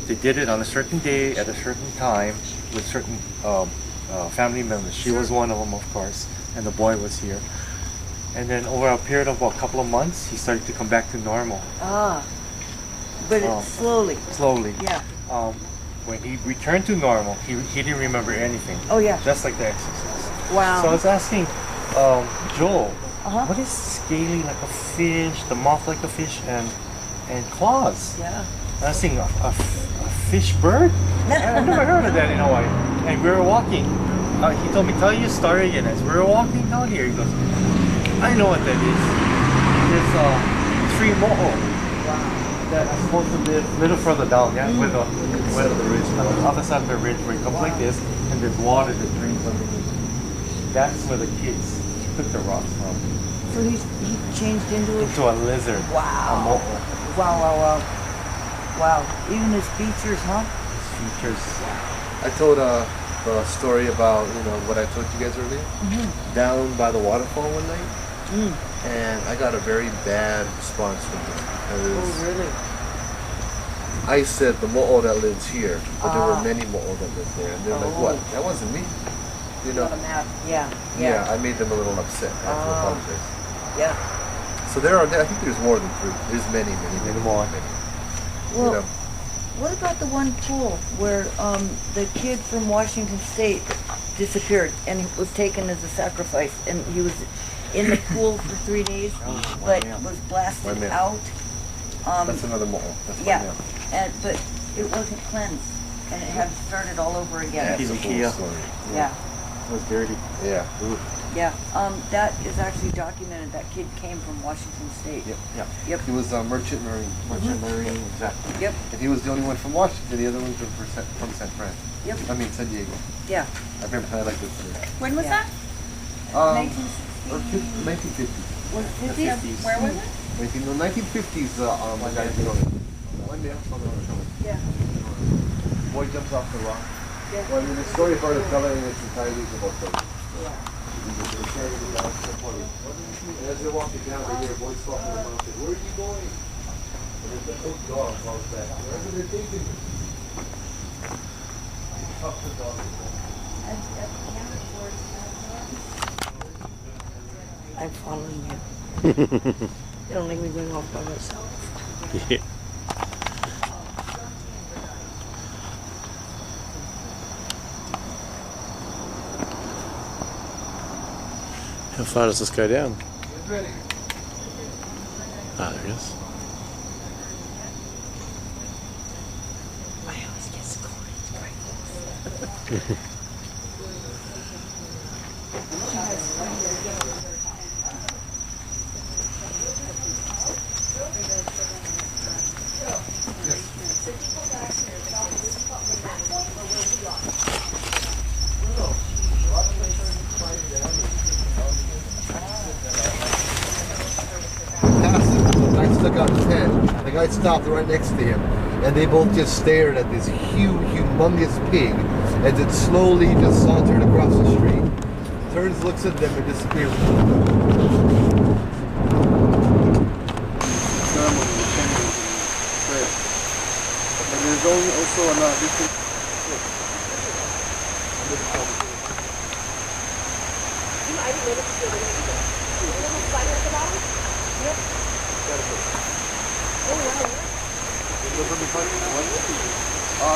Speaker 6: they did it on a certain day at a certain time with certain family members. She was one of them, of course, and the boy was here. And then over a period of a couple of months, he started to come back to normal.
Speaker 9: But it's slowly.
Speaker 6: Slowly.
Speaker 9: Yeah.
Speaker 6: When he returned to normal, he didn't remember anything.
Speaker 9: Oh, yeah.
Speaker 6: Just like The Exorcist.
Speaker 9: Wow.
Speaker 6: So I was asking Joel,
Speaker 9: Uh-huh.
Speaker 6: what is scaly like a fish, the mouth like a fish, and claws?
Speaker 9: Yeah.
Speaker 6: I was saying a fish bird? I've never heard of that in Hawaii. And we were walking. He told me, "Tell you a story again." As we were walking down here, he goes, "I know what that is. There's three mo'o that are supposed to live a little further down, yeah, where the ridge, on the other side of the ridge, where it comes like this, and there's water that drains underneath. That's where the kids took the rocks from.
Speaker 9: So he changed into
Speaker 6: A lizard. A
Speaker 9: Wow.
Speaker 6: mo'o.
Speaker 9: Wow. Wow. Even his features, huh?
Speaker 6: His features.
Speaker 3: I told the story about what I told you guys earlier. Down by the waterfall one night, and I got a very bad response from them because
Speaker 9: really?
Speaker 3: I said the mo'o that lives here, but there were many mo'o that lived there, and they're like, "What? That wasn't me."
Speaker 9: Yeah.
Speaker 3: Yeah, I made them a little upset. I have to apologize.
Speaker 9: Yeah.
Speaker 3: So I think there's more than three. There's many more.
Speaker 9: Well, what about the one pool where the kid from Washington State disappeared and he was taken as a sacrifice, and he was in the pool for 3 days, but was blasted
Speaker 3: Waimea.
Speaker 9: out.
Speaker 3: That's another mo'o. That's
Speaker 9: Yeah,
Speaker 3: Waimea.
Speaker 9: but it wasn't cleansed, and it had started all over again.
Speaker 3: That's a cool story.
Speaker 9: Yeah.
Speaker 6: It was dirty.
Speaker 3: Yeah. Ooh.
Speaker 9: Yeah. That is actually documented. That kid came from Washington State.
Speaker 3: Yep. He was a merchant marine.
Speaker 6: Marine, exactly.
Speaker 9: Yep.
Speaker 3: And he was the only one from Washington. The other ones were from San Fran.
Speaker 9: Yep.
Speaker 3: I mean San Diego.
Speaker 9: Yeah.
Speaker 3: I remember I like this story.
Speaker 2: When was
Speaker 9: Yeah.
Speaker 2: that?
Speaker 3: 1950s.
Speaker 9: Was it 50s?
Speaker 2: Where was it?
Speaker 3: 1950s. One day,
Speaker 9: Yeah.
Speaker 3: boy jumps off the rock.
Speaker 9: Yeah.
Speaker 3: Well, I mean, the story part of telling in its entirety is about the. And as they're walking down, they hear a voice call from the mountain. "Where are you going?" And there's a big dog calls back. "Wherever they're taking me." Up the dog.
Speaker 9: I'm following you. You don't make me going off by myself.
Speaker 7: Yeah. How far does this go down?
Speaker 3: ready.
Speaker 7: Ah, there it is.
Speaker 1: I always get scored.
Speaker 3: I stuck out his head. The guy stopped right next to him, and they both just stared at this huge, humongous pig as it slowly just sauntered across the street. Turns, looks at them, and disappears.
Speaker 5: And there's also another different.
Speaker 1: I didn't notice the other little spider at the bottom? Yep. Oh, wow.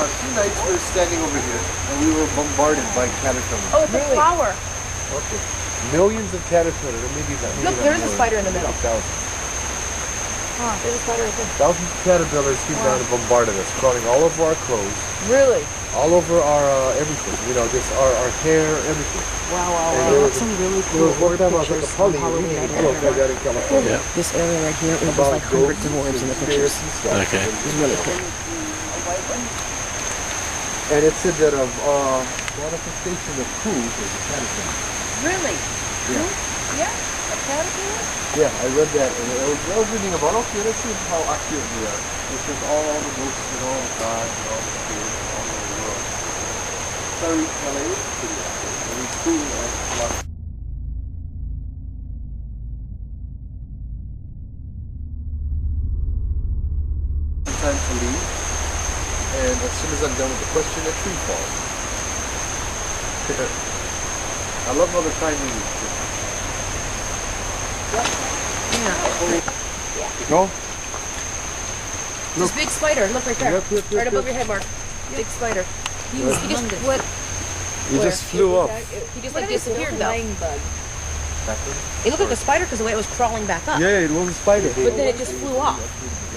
Speaker 3: Two nights we were standing over here, and we were bombarded by caterpillars.
Speaker 1: Oh, it's a flower.
Speaker 3: Okay. Millions of caterpillars, or maybe that.
Speaker 1: Look, there's a spider in the middle.
Speaker 3: Thousands.
Speaker 1: There's a spider right there.
Speaker 3: Thousands of caterpillars came down and bombarded us, crawling all over our clothes,
Speaker 1: Really?
Speaker 3: all over our everything. You know, just our hair, everything.
Speaker 1: Wow, wow,
Speaker 3: And
Speaker 1: wow.
Speaker 3: there
Speaker 1: Look,
Speaker 3: was-
Speaker 1: some really
Speaker 3: There
Speaker 1: cool
Speaker 3: was one time I was at
Speaker 1: pictures
Speaker 3: the
Speaker 1: from
Speaker 3: Pali
Speaker 1: Halloween
Speaker 3: reading
Speaker 1: night
Speaker 3: a book I got in
Speaker 1: at
Speaker 3: California.
Speaker 7: Yeah.
Speaker 1: This area right here, it was
Speaker 3: About
Speaker 1: like hundreds of
Speaker 3: ghosts
Speaker 1: words in the
Speaker 3: and
Speaker 1: pictures.
Speaker 3: spirits and stuff.
Speaker 7: Okay.
Speaker 1: It was really cool.
Speaker 3: And it said that of manifestation of food is a caterpillar.
Speaker 1: Really?
Speaker 3: Yeah.
Speaker 1: Yeah? A caterpillar?
Speaker 3: Yeah, I read that, and I was reading about, okay, let's see how accurate we are. It says all the ghosts and all the gods and all the spirits all over the world. Sorry, LA is pretty accurate. I mean, cool, like a lot of time to leave, and as soon as I'm done with the question, a tree falls. I love how the timing is. Go.
Speaker 1: This big spider, look right there.
Speaker 3: Yep.
Speaker 1: Right above your head, Mark. Big spider. He just what?
Speaker 3: You just flew up.
Speaker 1: He just like disappeared though.
Speaker 9: bug.
Speaker 1: It looked like a spider because the way it was crawling back up.
Speaker 5: Yeah, it was a spider.
Speaker 1: But then it just flew off.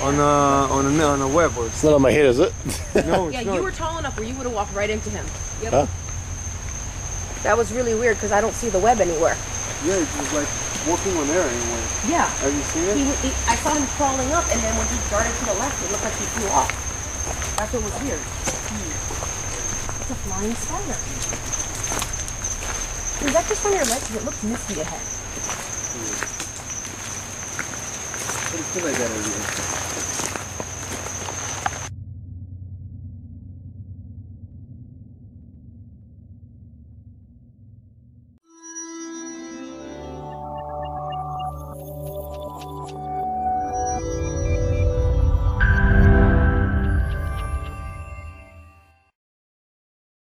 Speaker 5: On a web or
Speaker 7: It's not on my head, is it?
Speaker 5: no,
Speaker 1: Yeah,
Speaker 5: it's
Speaker 1: you
Speaker 5: not.
Speaker 1: were tall enough where you would have walked right into him. Yep.
Speaker 7: Huh?
Speaker 1: That was really weird because I don't see the web anywhere.
Speaker 5: Yeah, it was like walking on air anyway.
Speaker 1: Yeah.
Speaker 5: Have you seen it?
Speaker 1: I saw him crawling up, and then when he darted to the left, it looked like he flew off. That's what was weird. It's a flying spider. Is that just on your leg? Because it looks misty ahead.
Speaker 3: It's like that every day.